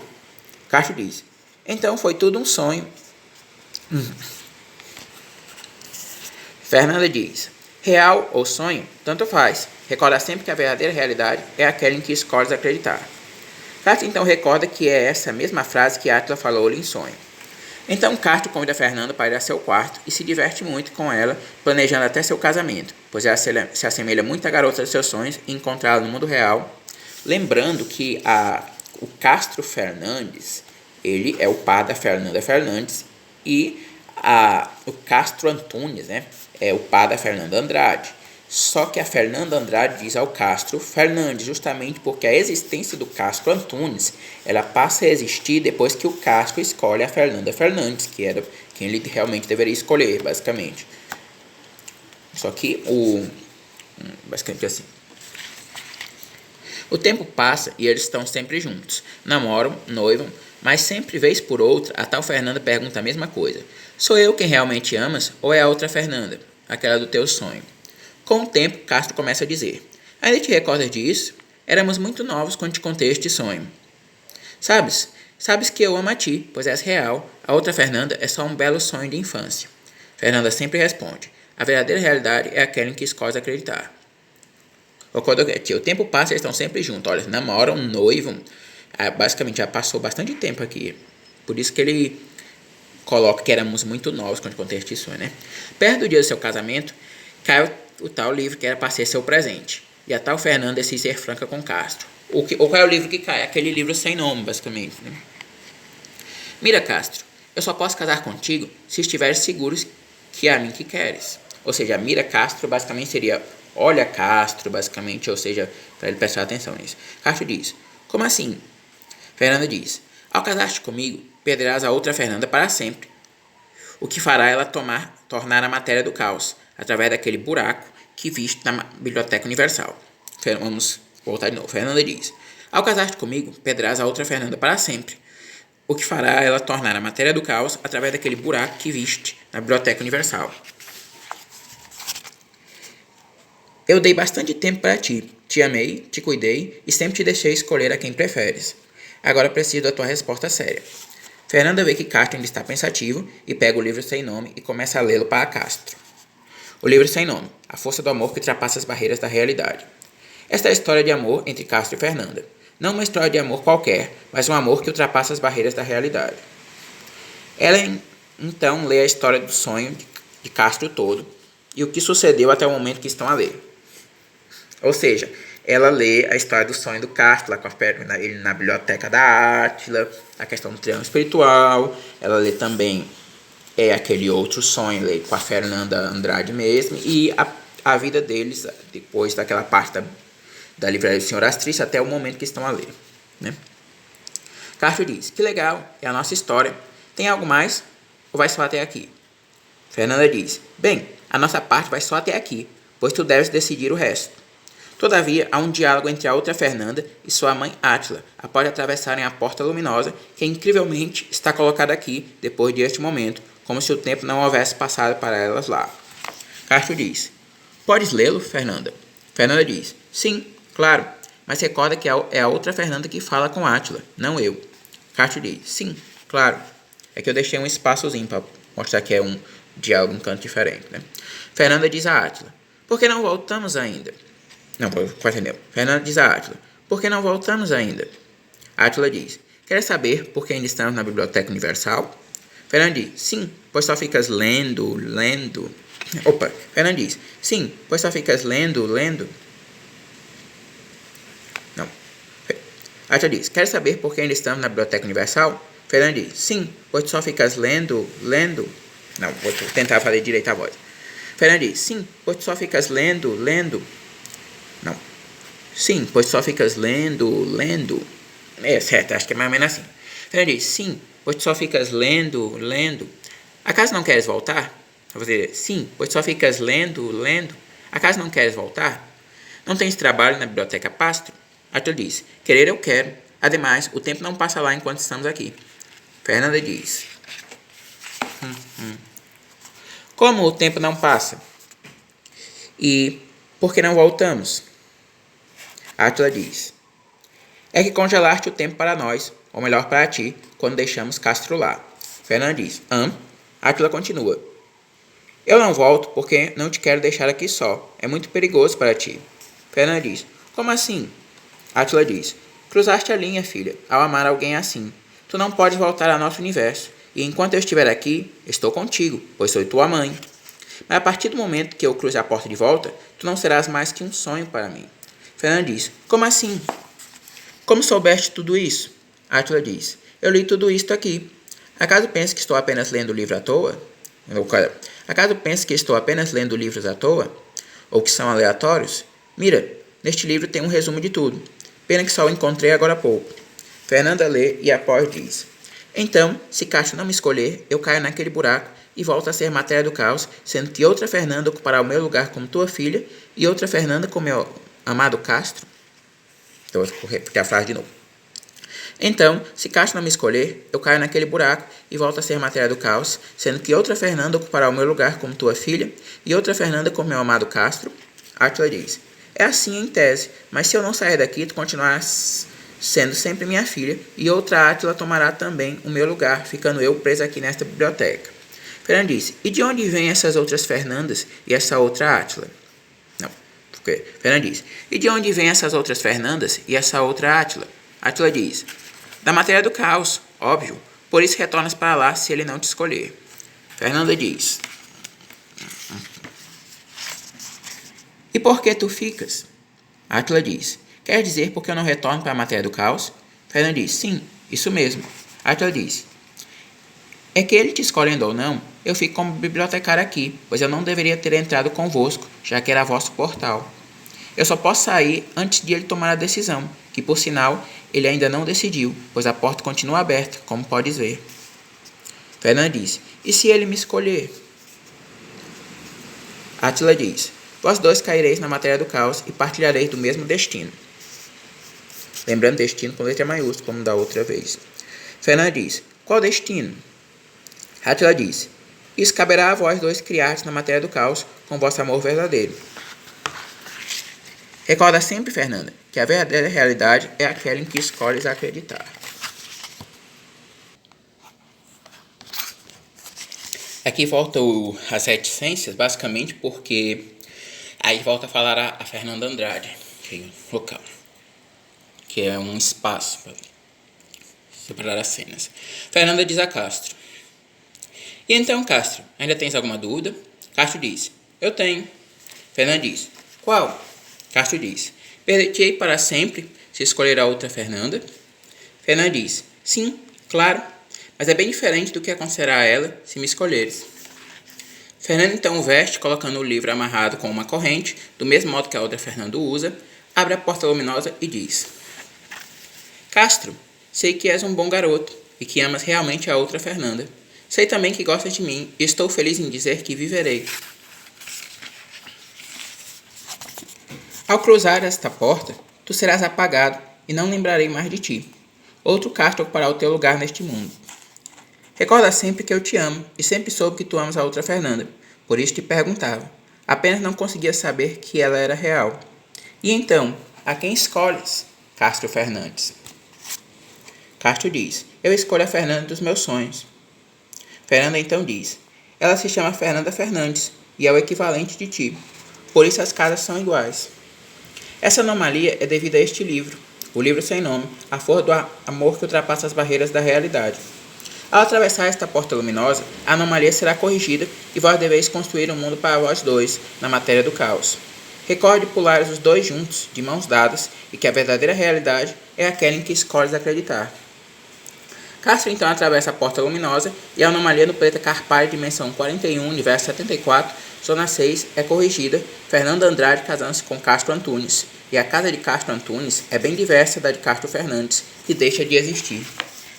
Castro diz: então foi tudo um sonho. Fernanda diz: real ou sonho, tanto faz. Recorda sempre que a verdadeira realidade é aquela em que escolhes acreditar. Castro então recorda que é essa mesma frase que Átila falou-lhe em sonho. Então Castro convida Fernanda para ir a seu quarto e se diverte muito com ela, planejando até seu casamento, pois ela se assemelha muito à garota dos seus sonhos e encontrá-la no mundo real. Lembrando que o Castro Fernandes, ele é o pai da Fernanda Fernandes, e o Castro Antunes, né, é o pai da Fernanda Andrade. Só que a Fernanda Andrade diz ao Castro Fernandes, justamente porque a existência do Castro Antunes, ela passa a existir depois que o Castro escolhe a Fernanda Fernandes, que era quem ele realmente deveria escolher, basicamente. Só que basicamente assim. O tempo passa e eles estão sempre juntos. Namoram, noivam, mas sempre vez por outra a tal Fernanda pergunta a mesma coisa. Sou eu quem realmente amas ou é a outra Fernanda, aquela do teu sonho? Com o tempo, Castro começa a dizer: ainda te recordas disso? Éramos muito novos quando te contei este sonho. Sabes que eu amo a ti, pois és real. A outra Fernanda é só um belo sonho de infância. Fernanda sempre responde: a verdadeira realidade é aquela em que escolhes acreditar. O tempo passa e eles estão sempre juntos. Olha, namoram, noivam. Basicamente já passou bastante tempo aqui. Por isso que ele coloca que éramos muito novos quando contei este sonho, né? Perto do dia do seu casamento, cai o tal livro que era para ser seu presente. E a tal Fernanda decide ser franca com Castro. Ou qual é o livro que cai? Aquele livro sem nome, basicamente, né? Mira, Castro, eu só posso casar contigo se estiveres seguro que é a mim que queres. Ou seja, Mira Castro basicamente seria olha Castro, basicamente, ou seja, para ele prestar atenção nisso. Castro diz: como assim? Fernanda diz: ao casar-te comigo, perderás a outra Fernanda para sempre, o que fará ela tornar a matéria do caos, através daquele buraco que viste na Biblioteca Universal. Vamos voltar de novo. Fernanda diz: ao casar-te comigo, perderás a outra Fernanda para sempre, o que fará ela tornar a matéria do caos através daquele buraco que viste na Biblioteca Universal. Eu dei bastante tempo para ti, te amei, te cuidei e sempre te deixei escolher a quem preferes. Agora preciso da tua resposta séria. Fernanda vê que Castro ainda está pensativo e pega o livro sem nome e começa a lê-lo para Castro. O livro sem nome, a força do amor que ultrapassa as barreiras da realidade. Esta é a história de amor entre Castro e Fernanda. Não uma história de amor qualquer, mas um amor que ultrapassa as barreiras da realidade. Ela então lê a história do sonho de Castro todo e o que sucedeu até o momento que estão a ler. Ou seja, ela lê a história do sonho do Castro, lá com ele na biblioteca da Átila, a questão do triângulo espiritual. Ela lê também aquele outro sonho com a Fernanda Andrade mesmo, e a vida deles depois daquela parte da livraria do Senhor Astrício até o momento que estão a ler, né? Castro diz: que legal, é a nossa história. Tem algo mais ou vai só até aqui? Fernanda diz: bem, a nossa parte vai só até aqui, pois tu deves decidir o resto. Todavia, há um diálogo entre a outra Fernanda e sua mãe Átila, após atravessarem a porta luminosa, que incrivelmente está colocada aqui, depois deste momento, como se o tempo não houvesse passado para elas lá. Castro diz: podes lê-lo, Fernanda? Fernanda diz: sim, claro, mas recorda que é a outra Fernanda que fala com Átila, não eu. Castro diz: sim, claro. É que eu deixei um espaçozinho para mostrar que é um diálogo, um canto diferente, né? Fernanda diz a Átila: por que não voltamos ainda? Não, quase entendeu. Fernanda diz a Átila: por que não voltamos ainda? Átila diz: queres saber por que ainda estamos na Biblioteca Universal? Fernanda diz: sim, pois só ficas lendo. Fernanda diz: sim, pois só ficas lendo. Não. Átila diz: queres saber por que ainda estamos na Biblioteca Universal? Fernanda diz: sim, pois só ficas lendo. Não, vou tentar fazer direito a voz. Fernanda diz, sim, pois tu só ficas lendo. Não. Sim, pois só ficas lendo. É certo, acho que é mais ou menos assim. Fernanda diz, sim, pois tu só ficas lendo. Acaso não queres voltar? Você diz, sim, pois só ficas lendo. Acaso não queres voltar? Não tens trabalho na biblioteca Pastro? Arthur diz, querer eu quero. Ademais, o tempo não passa lá enquanto estamos aqui. Fernanda diz, como o tempo não passa? E por que não voltamos? Átila diz, é que congelaste o tempo para nós, ou melhor para ti, quando deixamos Castro lá. Fernanda diz, Átila continua, eu não volto porque não te quero deixar aqui só, é muito perigoso para ti. Fernanda diz, como assim? Átila diz, cruzaste a linha, filha, ao amar alguém assim. Tu não podes voltar ao nosso universo, e enquanto eu estiver aqui, estou contigo, pois sou tua mãe. Mas a partir do momento que eu cruze a porta de volta, tu não serás mais que um sonho para mim. Fernanda diz, como assim? Como soubeste tudo isso? Átila diz, eu li tudo isto aqui. Acaso pensa que estou apenas lendo livro à toa? Acaso pensa que estou apenas lendo livros à toa? Ou que são aleatórios? Mira, neste livro tem um resumo de tudo. Pena que só o encontrei agora há pouco. Fernanda lê e após diz, então, se Castro não me escolher, eu caio naquele buraco e volto a ser matéria do caos, sendo que outra Fernanda ocupará o meu lugar como tua filha e outra Fernanda como meu amado Castro. Então, vou repetir a frase de novo. Então, se Castro não me escolher, eu caio naquele buraco e volto a ser matéria do caos, sendo que outra Fernanda ocupará o meu lugar como tua filha e outra Fernanda como meu amado Castro. Átila diz, é assim em tese, mas se eu não sair daqui, tu continuarás sendo sempre minha filha, e outra Átila tomará também o meu lugar, ficando eu presa aqui nesta biblioteca. Fernanda disse, e de onde vêm essas outras Fernandas e essa outra Átila? Não, porque Fernanda diz, e de onde vêm essas outras Fernandas e essa outra Átila? Átila diz, da matéria do caos, óbvio, por isso retornas para lá se ele não te escolher. Fernanda diz, e por que tu ficas? Átila diz, quer dizer porque eu não retorno para a matéria do caos? Fernanda diz, sim, isso mesmo. Átila diz, é que ele te escolhendo ou não, eu fico como bibliotecário aqui, pois eu não deveria ter entrado convosco, já que era vosso portal. Eu só posso sair antes de ele tomar a decisão, que por sinal ele ainda não decidiu, pois a porta continua aberta, como podes ver. Fernanda diz, e se ele me escolher? Átila diz, vós dois caireis na matéria do caos e partilhareis do mesmo destino. Lembrando destino com letra maiúscula, como da outra vez. Fernanda diz, qual destino? Átila diz, isso caberá a vós dois criardes na matéria do caos com vosso amor verdadeiro. Recorda sempre, Fernanda, que a verdadeira realidade é aquela em que escolhes acreditar. Aqui volta as reticências, basicamente porque aí volta a falar a Fernanda Andrade, que é um local, que é um espaço para separar as cenas. Fernanda diz a Castro, e então, Castro, ainda tens alguma dúvida? Castro diz, eu tenho. Fernanda diz, qual? Castro diz, perder-te-ei para sempre se escolher a outra Fernanda? Fernanda diz, sim, claro, mas é bem diferente do que acontecerá a ela se me escolheres. Fernanda então o veste, colocando o livro amarrado com uma corrente, do mesmo modo que a outra Fernanda usa, abre a porta luminosa e diz, Castro, sei que és um bom garoto e que amas realmente a outra Fernanda. Sei também que gostas de mim e estou feliz em dizer que viverei. Ao cruzar esta porta, tu serás apagado e não lembrarei mais de ti. Outro Castro ocupará o teu lugar neste mundo. Recorda sempre que eu te amo e sempre soube que tu amas a outra Fernanda. Por isso te perguntava. Apenas não conseguia saber que ela era real. E então, a quem escolhes? Castro Fernandes. Castro diz, eu escolho a Fernanda dos meus sonhos. Fernanda então diz, ela se chama Fernanda Fernandes e é o equivalente de ti. Por isso as casas são iguais. Essa anomalia é devida a este livro, o livro sem nome, a força do amor que ultrapassa as barreiras da realidade. Ao atravessar esta porta luminosa, a anomalia será corrigida e vós deveis construir um mundo para vós dois, na matéria do caos. Recorde pulares os dois juntos, de mãos dadas, e que a verdadeira realidade é aquela em que escolhes acreditar. Castro então atravessa a porta luminosa e a anomalia no planeta Carpário, dimensão 41, universo 74, zona 6, é corrigida. Fernando Andrade casando-se com Castro Antunes. E a casa de Castro Antunes é bem diversa da de Castro Fernandes, que deixa de existir.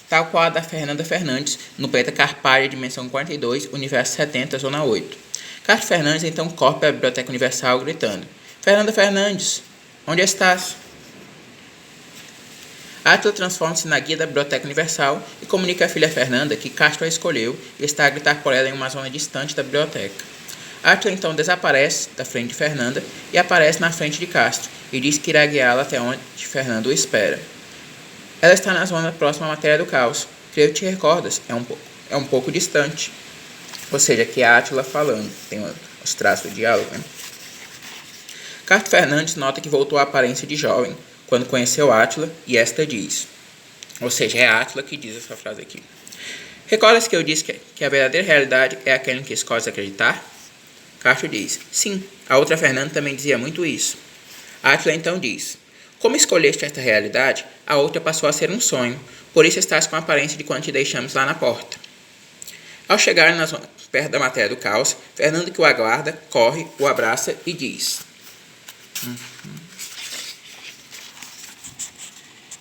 Tal qual a da Fernanda Fernandes, no planeta Carpário, dimensão 42, universo 70, zona 8. Castro Fernandes então corre para a Biblioteca Universal gritando: Fernanda Fernandes, onde estás? Átila transforma-se na guia da Biblioteca Universal e comunica à filha Fernanda que Castro a escolheu e está a gritar por ela em uma zona distante da biblioteca. Átila então desaparece da frente de Fernanda e aparece na frente de Castro e diz que irá guiá-la até onde Fernanda o espera. Ela está na zona próxima à matéria do caos. Creio que te recordas, é um pouco distante. Ou seja, aqui é a Átila falando, tem os traços do diálogo, né? Castro Fernandes nota que voltou à aparência de jovem quando conheceu Átila, e esta diz, ou seja, é a Átila que diz essa frase aqui. Recordas que eu disse que a verdadeira realidade é aquela em que escolhes acreditar? Castro diz, sim, a outra Fernanda também dizia muito isso. Átila então diz, como escolheste esta realidade, a outra passou a ser um sonho, por isso estás com a aparência de quando te deixamos lá na porta. Ao chegar perto da matéria do caos, Fernando, que o aguarda, corre, o abraça e diz,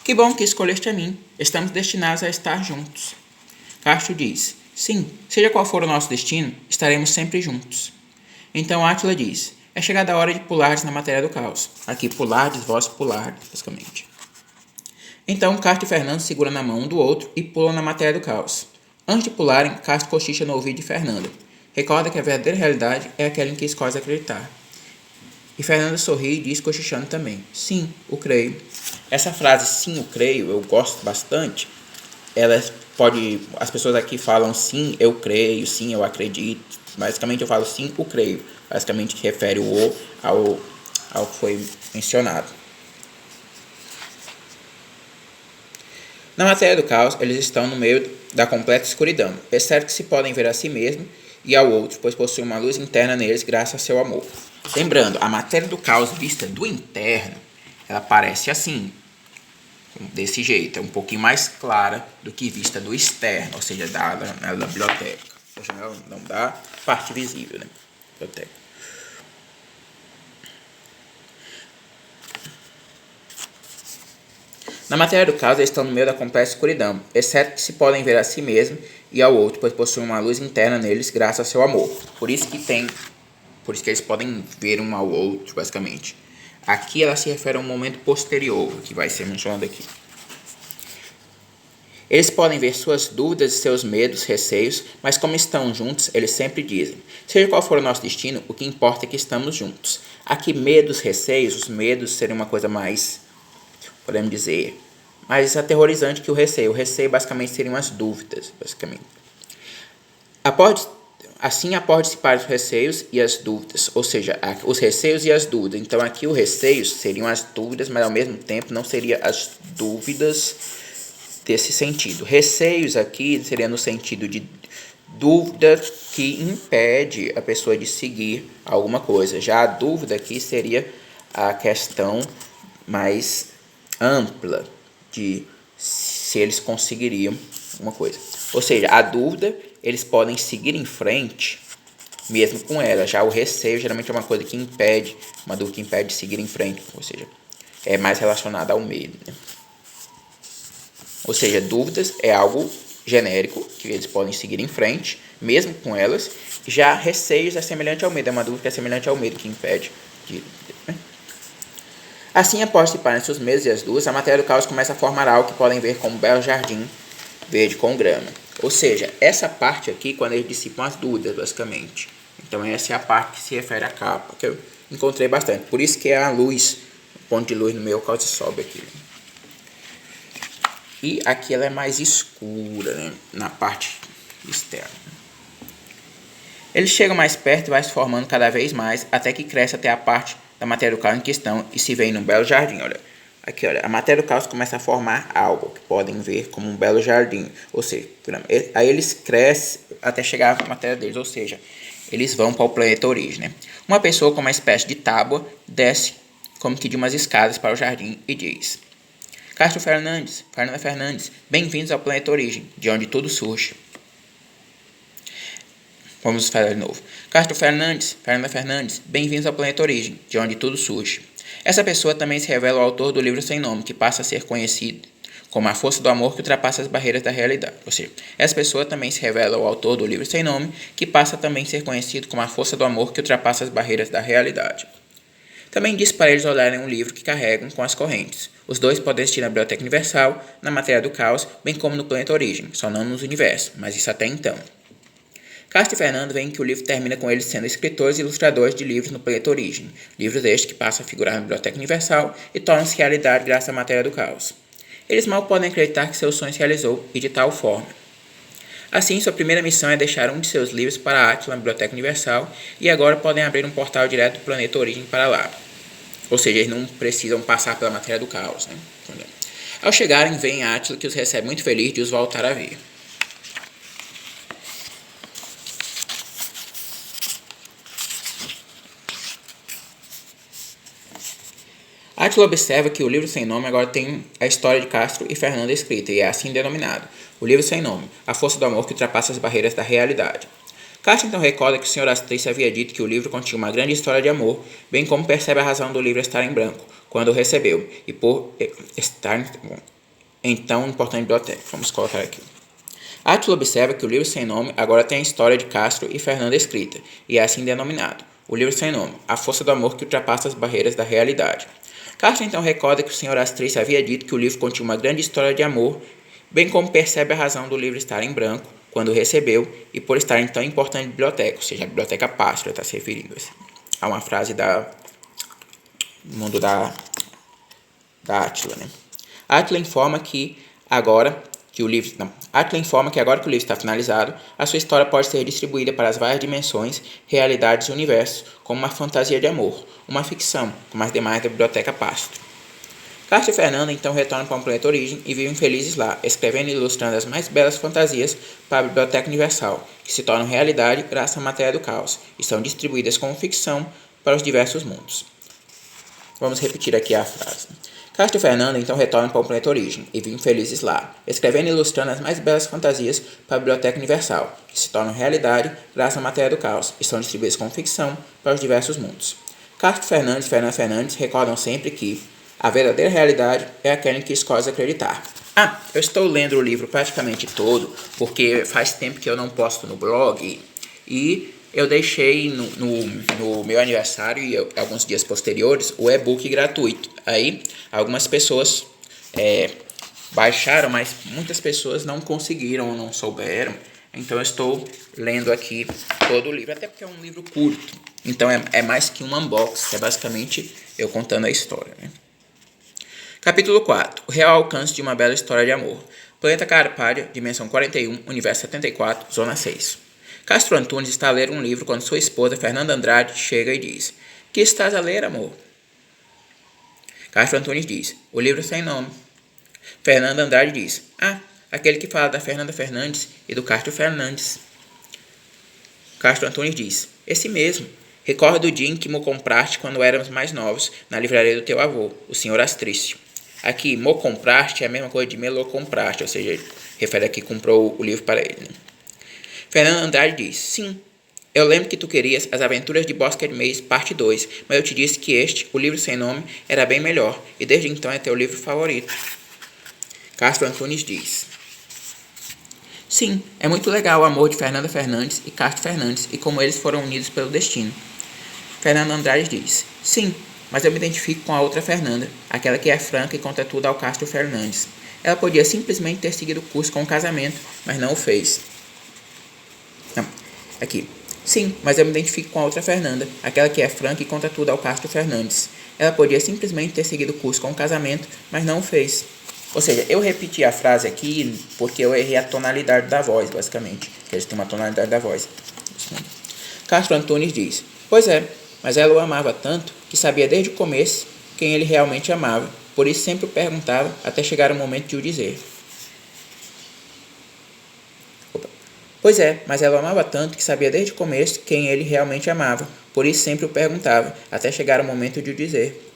que bom que escolheste a mim. Estamos destinados a estar juntos. Castro diz, sim, seja qual for o nosso destino, estaremos sempre juntos. Então Átila diz, é chegada a hora de pulardes na matéria do caos. Aqui pulardes, vós pulardes, basicamente. Então Castro e Fernando seguram na mão um do outro e pulam na matéria do caos. Antes de pularem, Castro cochicha no ouvido de Fernanda. Recorda que a verdadeira realidade é aquela em que escolhes acreditar. E Fernanda sorri e diz, cochichando também, sim, o creio. Essa frase, sim, o creio, eu gosto bastante. As pessoas aqui falam sim, eu creio, sim, eu acredito. Basicamente eu falo sim, o creio. Basicamente refere o ao que foi mencionado. Na matéria do caos, eles estão no meio da completa escuridão. É certo que se podem ver a si mesmo e ao outro, pois possuem uma luz interna neles graças a seu amor. Lembrando, a matéria do caos vista do interno, ela parece assim, desse jeito, é um pouquinho mais clara do que vista do externo, ou seja, da biblioteca. Ou seja, não da parte visível, né? Biblioteca. Na matéria do caos, eles estão no meio da completa escuridão, exceto que se podem ver a si mesmo e ao outro, pois possuem uma luz interna neles graças ao seu amor. Por isso que eles podem ver um ao outro, basicamente. Aqui ela se refere a um momento posterior, que vai ser mencionado aqui. Eles podem ver suas dúvidas, seus medos, receios, mas como estão juntos, eles sempre dizem, seja qual for o nosso destino, o que importa é que estamos juntos. Aqui medos, receios, os medos seriam uma coisa mais, podemos dizer, mais aterrorizante que o receio. O receio basicamente seriam as dúvidas, basicamente. Assim, após para os receios e as dúvidas, ou seja, os receios e as dúvidas. Então, aqui os receios seriam as dúvidas, mas ao mesmo tempo não seriam as dúvidas desse sentido. Receios aqui seria no sentido de dúvida que impede a pessoa de seguir alguma coisa. Já a dúvida aqui seria a questão mais ampla de se eles conseguiriam uma coisa. Ou seja, a dúvida, eles podem seguir em frente mesmo com ela. Já o receio geralmente é uma coisa que impede, uma dúvida que impede de seguir em frente. Ou seja, é mais relacionada ao medo, né? Ou seja, dúvidas é algo genérico, que eles podem seguir em frente, mesmo com elas. Já receios é semelhante ao medo, é uma dúvida que é semelhante ao medo, que impede né? Assim, após dissiparem seus medos e as dúvidas, a matéria do caos começa a formar algo que podem ver como um belo jardim verde com grama. Ou seja, essa parte aqui, quando eles dissipam as dúvidas, basicamente. Então, essa é a parte que se refere à capa, que eu encontrei bastante. Por isso que é a luz, o ponto de luz no meu caos sobe aqui. E aqui ela é mais escura, né? Na parte externa. Eles chegam mais perto e vai se formando cada vez mais, até que cresce até a parte da matéria do caos em questão e se vê num belo jardim. Olha, aqui, olha, a matéria do caos começa a formar algo que podem ver como um belo jardim. Ou seja, aí eles crescem até chegar à matéria deles, ou seja, eles vão para o planeta origem, né? Uma pessoa com uma espécie de tábua desce como que de umas escadas para o jardim e diz: Castro Fernandes, Fernanda Fernandes, bem-vindos ao Planeta Origem, de onde tudo surge. Vamos falar de novo. Castro Fernandes, Fernanda Fernandes, bem-vindos ao Planeta Origem, de onde tudo surge. Essa pessoa também se revela o autor do livro Sem Nome, que passa a ser conhecido como a força do amor que ultrapassa as barreiras da realidade. Ou seja, essa pessoa também se revela o autor do livro Sem Nome, que passa também a ser conhecido como a força do amor que ultrapassa as barreiras da realidade. Também diz para eles olharem um livro que carregam com as correntes. Os dois podem existir na Biblioteca Universal, na Matéria do Caos, bem como no Planeta Origem, só não nos universos, mas isso até então. Castro e Fernando veem que o livro termina com eles sendo escritores e ilustradores de livros no Planeta Origem, livros estes que passam a figurar na Biblioteca Universal e tornam-se realidade graças à Matéria do Caos. Eles mal podem acreditar que seu sonho se realizou e de tal forma. Assim, sua primeira missão é deixar um de seus livros para a Átila na Biblioteca Universal e agora podem abrir um portal direto do Planeta Origem para lá. Ou seja, eles não precisam passar pela Matéria do Caos. Né? Ao chegarem, veem a Átila, que os recebe muito feliz de os voltar a ver. Átila observa que o livro Sem Nome agora tem a história de Castro e Fernanda escrita, e é assim denominado, o livro Sem Nome, a força do amor que ultrapassa as barreiras da realidade. Castro então recorda que o Sr. Astrice havia dito que o livro continha uma grande história de amor, bem como percebe a razão do livro estar em branco, quando o recebeu, e por estar então importante biblioteca. Vamos colocar aqui. Átila observa que o livro Sem Nome agora tem a história de Castro e Fernanda escrita, e é assim denominado, o livro Sem Nome, a força do amor que ultrapassa as barreiras da realidade. Castro então recorda que o Sr. Astrice havia dito que o livro continha uma grande história de amor, bem como percebe a razão do livro estar em branco, quando o recebeu, e por estar em tão importante biblioteca, ou seja, a biblioteca Pástora está se referindo a uma frase do mundo da Átila. Né? Átila informa que agora que o livro está finalizado, a sua história pode ser distribuída para as várias dimensões, realidades e universos, como uma fantasia de amor, uma ficção, como as demais da Biblioteca Pástora. Castro e Fernanda então retornam para o Planeta Origem e vivem felizes lá, escrevendo e ilustrando as mais belas fantasias para a Biblioteca Universal, que se tornam realidade graças à Matéria do Caos, e são distribuídas como ficção para os diversos mundos. Vamos repetir aqui a frase. Castro e Fernanda então retornam para o Planeta Origem e vivem felizes lá, escrevendo e ilustrando as mais belas fantasias para a Biblioteca Universal, que se tornam realidade graças à Matéria do Caos, e são distribuídas como ficção para os diversos mundos. Castro Fernandes e Fernanda Fernandes recordam sempre que a verdadeira realidade é aquela em que escolhes acreditar. Eu estou lendo o livro praticamente todo, porque faz tempo que eu não posto no blog, e eu deixei no meu aniversário e alguns dias posteriores o e-book gratuito. Aí algumas pessoas baixaram, mas muitas pessoas não conseguiram ou não souberam. Então eu estou lendo aqui todo o livro, até porque é um livro curto. Então é mais que um unboxing, é basicamente eu contando a história. Né? Capítulo 4. O real alcance de uma bela história de amor. Planeta Carpádia, dimensão 41, universo 74, zona 6. Castro Antunes está a ler um livro quando sua esposa, Fernanda Andrade, chega e diz: "Que estás a ler, amor?" Castro Antunes diz: "O livro Sem Nome." Fernanda Andrade diz: aquele que fala da Fernanda Fernandes e do Castro Fernandes." Castro Antunes diz: "Esse mesmo. Recordo do dia em que mo compraste quando éramos mais novos, na livraria do teu avô, o Sr. Astrício." Aqui, mo compraste é a mesma coisa de me lo compraste, ou seja, refere a que comprou o livro para ele. Né? Fernanda Andrade diz: "Sim, eu lembro que tu querias As Aventuras de Bosque Maze, parte 2, mas eu te disse que este, o livro Sem Nome, era bem melhor, e desde então é teu livro favorito." Castro Antunes diz: "Sim, é muito legal o amor de Fernanda Fernandes e Castro Fernandes e como eles foram unidos pelo destino." Fernanda Andrade diz: "Sim, mas eu me identifico com a outra Fernanda, aquela que é franca e conta tudo ao Castro Fernandes. Ela podia simplesmente ter seguido o curso com o casamento, mas não o fez." Aqui. "Sim, mas eu me identifico com a outra Fernanda, aquela que é franca e conta tudo ao Castro Fernandes. Ela podia simplesmente ter seguido o curso com o casamento, mas não o fez." Ou seja, eu repeti a frase aqui porque eu errei a tonalidade da voz, basicamente. Que eles têm uma tonalidade da voz. Castro Antunes diz: "Pois é, mas ela o amava tanto que sabia desde o começo quem ele realmente amava. Por isso sempre o perguntava até chegar o momento de o dizer." "Pois é, mas ela o amava tanto que sabia desde o começo quem ele realmente amava. Por isso sempre o perguntava até chegar o momento de o dizer."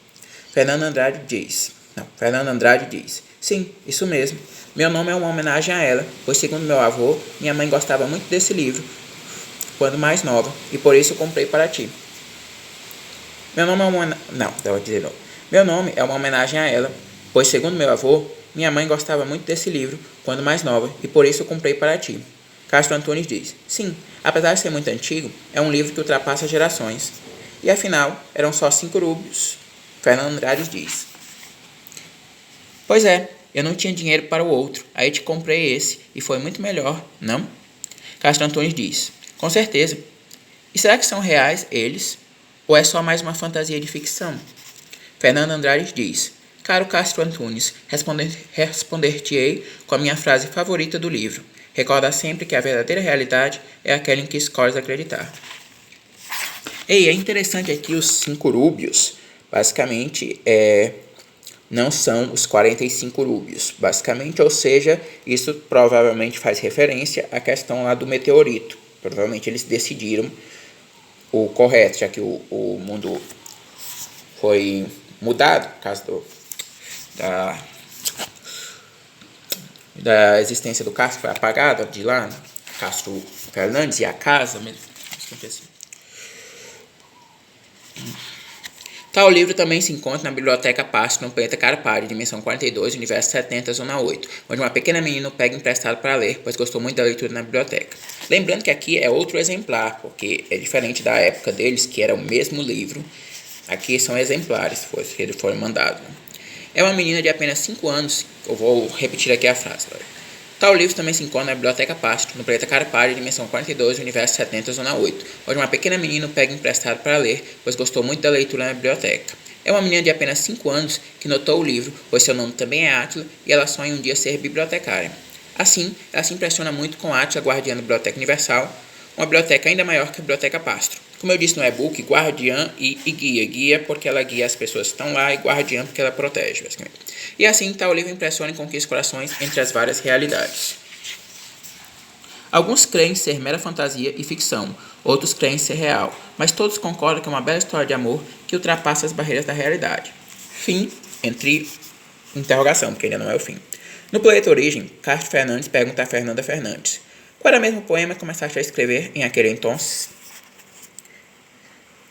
Fernanda Andrade diz: Sim, isso mesmo. Meu nome é uma homenagem a ela, pois segundo meu avô, minha mãe gostava muito desse livro quando mais nova, e por isso eu comprei para ti. Meu nome é uma... Não, devo dizer não. Meu nome é uma homenagem a ela, pois segundo meu avô, minha mãe gostava muito desse livro quando mais nova, e por isso eu comprei para ti. Castro Antunes diz, sim, apesar de ser muito antigo, é um livro que ultrapassa gerações. E afinal, eram só 5 rúbios. Fernando Andrade diz, pois é, eu não tinha dinheiro para o outro, aí te comprei esse, e foi muito melhor, não? Castro Antunes diz, com certeza. E será que são reais eles? Ou é só mais uma fantasia de ficção? Fernando Andrade diz, caro Castro Antunes, responder-te-ei com a minha frase favorita do livro. Recorda sempre que a verdadeira realidade é aquela em que escolhes acreditar. É interessante aqui os 5 rúbios, basicamente, não são os 45 rúbios, basicamente, ou seja, isso provavelmente faz referência à questão lá do meteorito. Provavelmente eles decidiram o correto, já que o mundo foi mudado, por causa da existência do Castro, foi apagada de lá, Castro Fernandes e a casa, mesmo, assim. Tal livro também se encontra na Biblioteca Pastro, no planeta Carpari, dimensão 42, universo 70, zona 8, onde uma pequena menina o pega emprestado para ler, pois gostou muito da leitura na biblioteca. Lembrando que aqui é outro exemplar, porque é diferente da época deles, que era o mesmo livro. Aqui são exemplares, que eles foram mandados. É uma menina de apenas 5 anos, eu vou repetir aqui a frase. Tal livro também se encontra na Biblioteca Pastro, no planeta Carpari, dimensão 42, universo 70, zona 8, onde uma pequena menina o pega emprestado para ler, pois gostou muito da leitura na biblioteca. É uma menina de apenas 5 anos que notou o livro, pois seu nome também é Átila, e ela sonha um dia ser bibliotecária. Assim, ela se impressiona muito com Átila, guardiã da Biblioteca Universal, uma biblioteca ainda maior que a Biblioteca Pastro. Como eu disse no e-book, guardiã e guia. Guia porque ela guia as pessoas que estão lá e guardiã porque ela protege, basicamente. E assim, tal livro impressiona e conquista corações entre as várias realidades. Alguns creem ser mera fantasia e ficção, outros creem ser real, mas todos concordam que é uma bela história de amor que ultrapassa as barreiras da realidade. Fim, entre interrogação, porque ainda não é o fim. No Planeta Origem, Castro Fernandes pergunta a Fernanda Fernandes, qual era o mesmo poema que começaste a escrever em aquele entonces?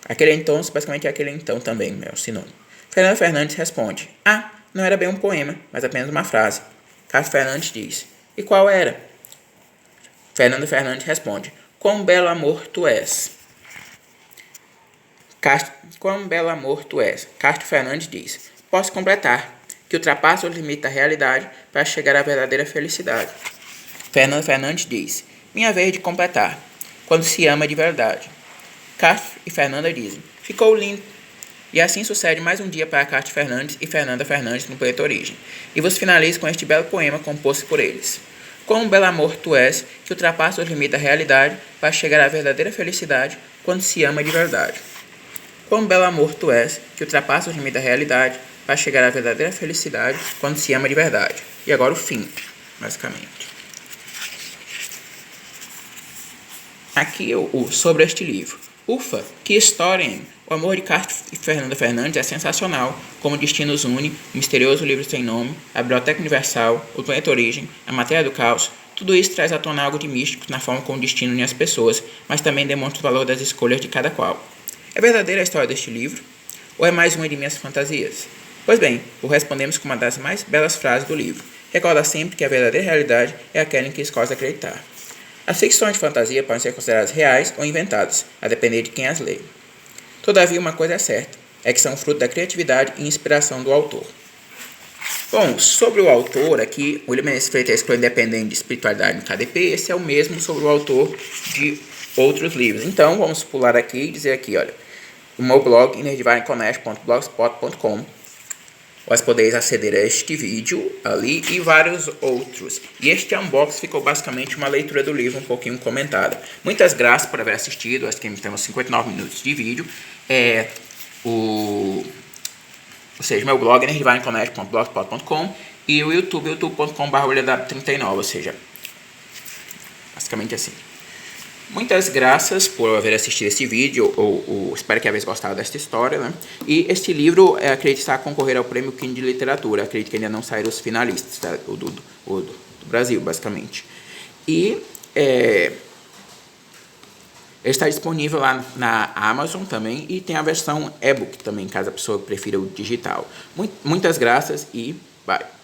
Aquele entonces, basicamente é aquele então também, é o sinônimo. Fernanda Fernandes responde, não era bem um poema, mas apenas uma frase. Castro Fernandes diz, e qual era? Fernanda Fernandes responde, quão belo amor tu és. Quão belo amor tu és. Castro Fernandes diz, posso completar, que ultrapassa o limite da realidade para chegar à verdadeira felicidade. Fernanda Fernandes diz, minha vez de completar, quando se ama de verdade. Castro e Fernanda dizem, ficou lindo. E assim sucede mais um dia para Castro Fernandes e Fernanda Fernandes no Planeta Origem. E vos finalizo com este belo poema composto por eles. Quão belo amor tu és, que ultrapassa os limites da realidade para chegar à verdadeira felicidade quando se ama de verdade. Quão belo amor tu és, que ultrapassa os limites da realidade para chegar à verdadeira felicidade quando se ama de verdade. E agora o fim, basicamente. Aqui sobre este livro. Ufa, que história, hein? O amor de Castro e Fernanda Fernandes é sensacional, como o destino os une, o misterioso livro sem nome, a Biblioteca Universal, o Planeta Origem, a matéria do caos. Tudo isso traz à tona algo de místico na forma como o destino une as pessoas, mas também demonstra o valor das escolhas de cada qual. É verdadeira a história deste livro? Ou é mais uma de minhas fantasias? Pois bem, o respondemos com uma das mais belas frases do livro. Recorda sempre que a verdadeira realidade é aquela em que escolhes acreditar. As ficções de fantasia podem ser consideradas reais ou inventadas, a depender de quem as lê. Todavia, uma coisa é certa, é que são fruto da criatividade e inspiração do autor. Bom, sobre o autor aqui, William Menezes Freitas escolheu Independente de Espiritualidade no KDP, esse é o mesmo sobre o autor de outros livros. Então, vamos pular aqui e dizer aqui, olha, o meu blog, innerdivineconnect.blogspot.com, Vós podeis aceder a este vídeo ali e vários outros. E este unboxing ficou basicamente uma leitura do livro um pouquinho comentada. Muitas graças por haver assistido. Acho que temos 59 minutos de vídeo. Ou seja, meu blog é nerdivine.blogspot.com e o YouTube, youtube.com/39, ou seja, basicamente assim. Muitas graças por haver assistido esse vídeo, espero que haveis gostado desta história, né? E este livro, acredito, está a concorrer ao Prêmio Quino de Literatura. Acredito que ainda não saíram os finalistas, tá? Do Brasil, basicamente. E está disponível lá na Amazon também, e tem a versão e-book também, caso a pessoa prefira o digital. Muitas graças e bye!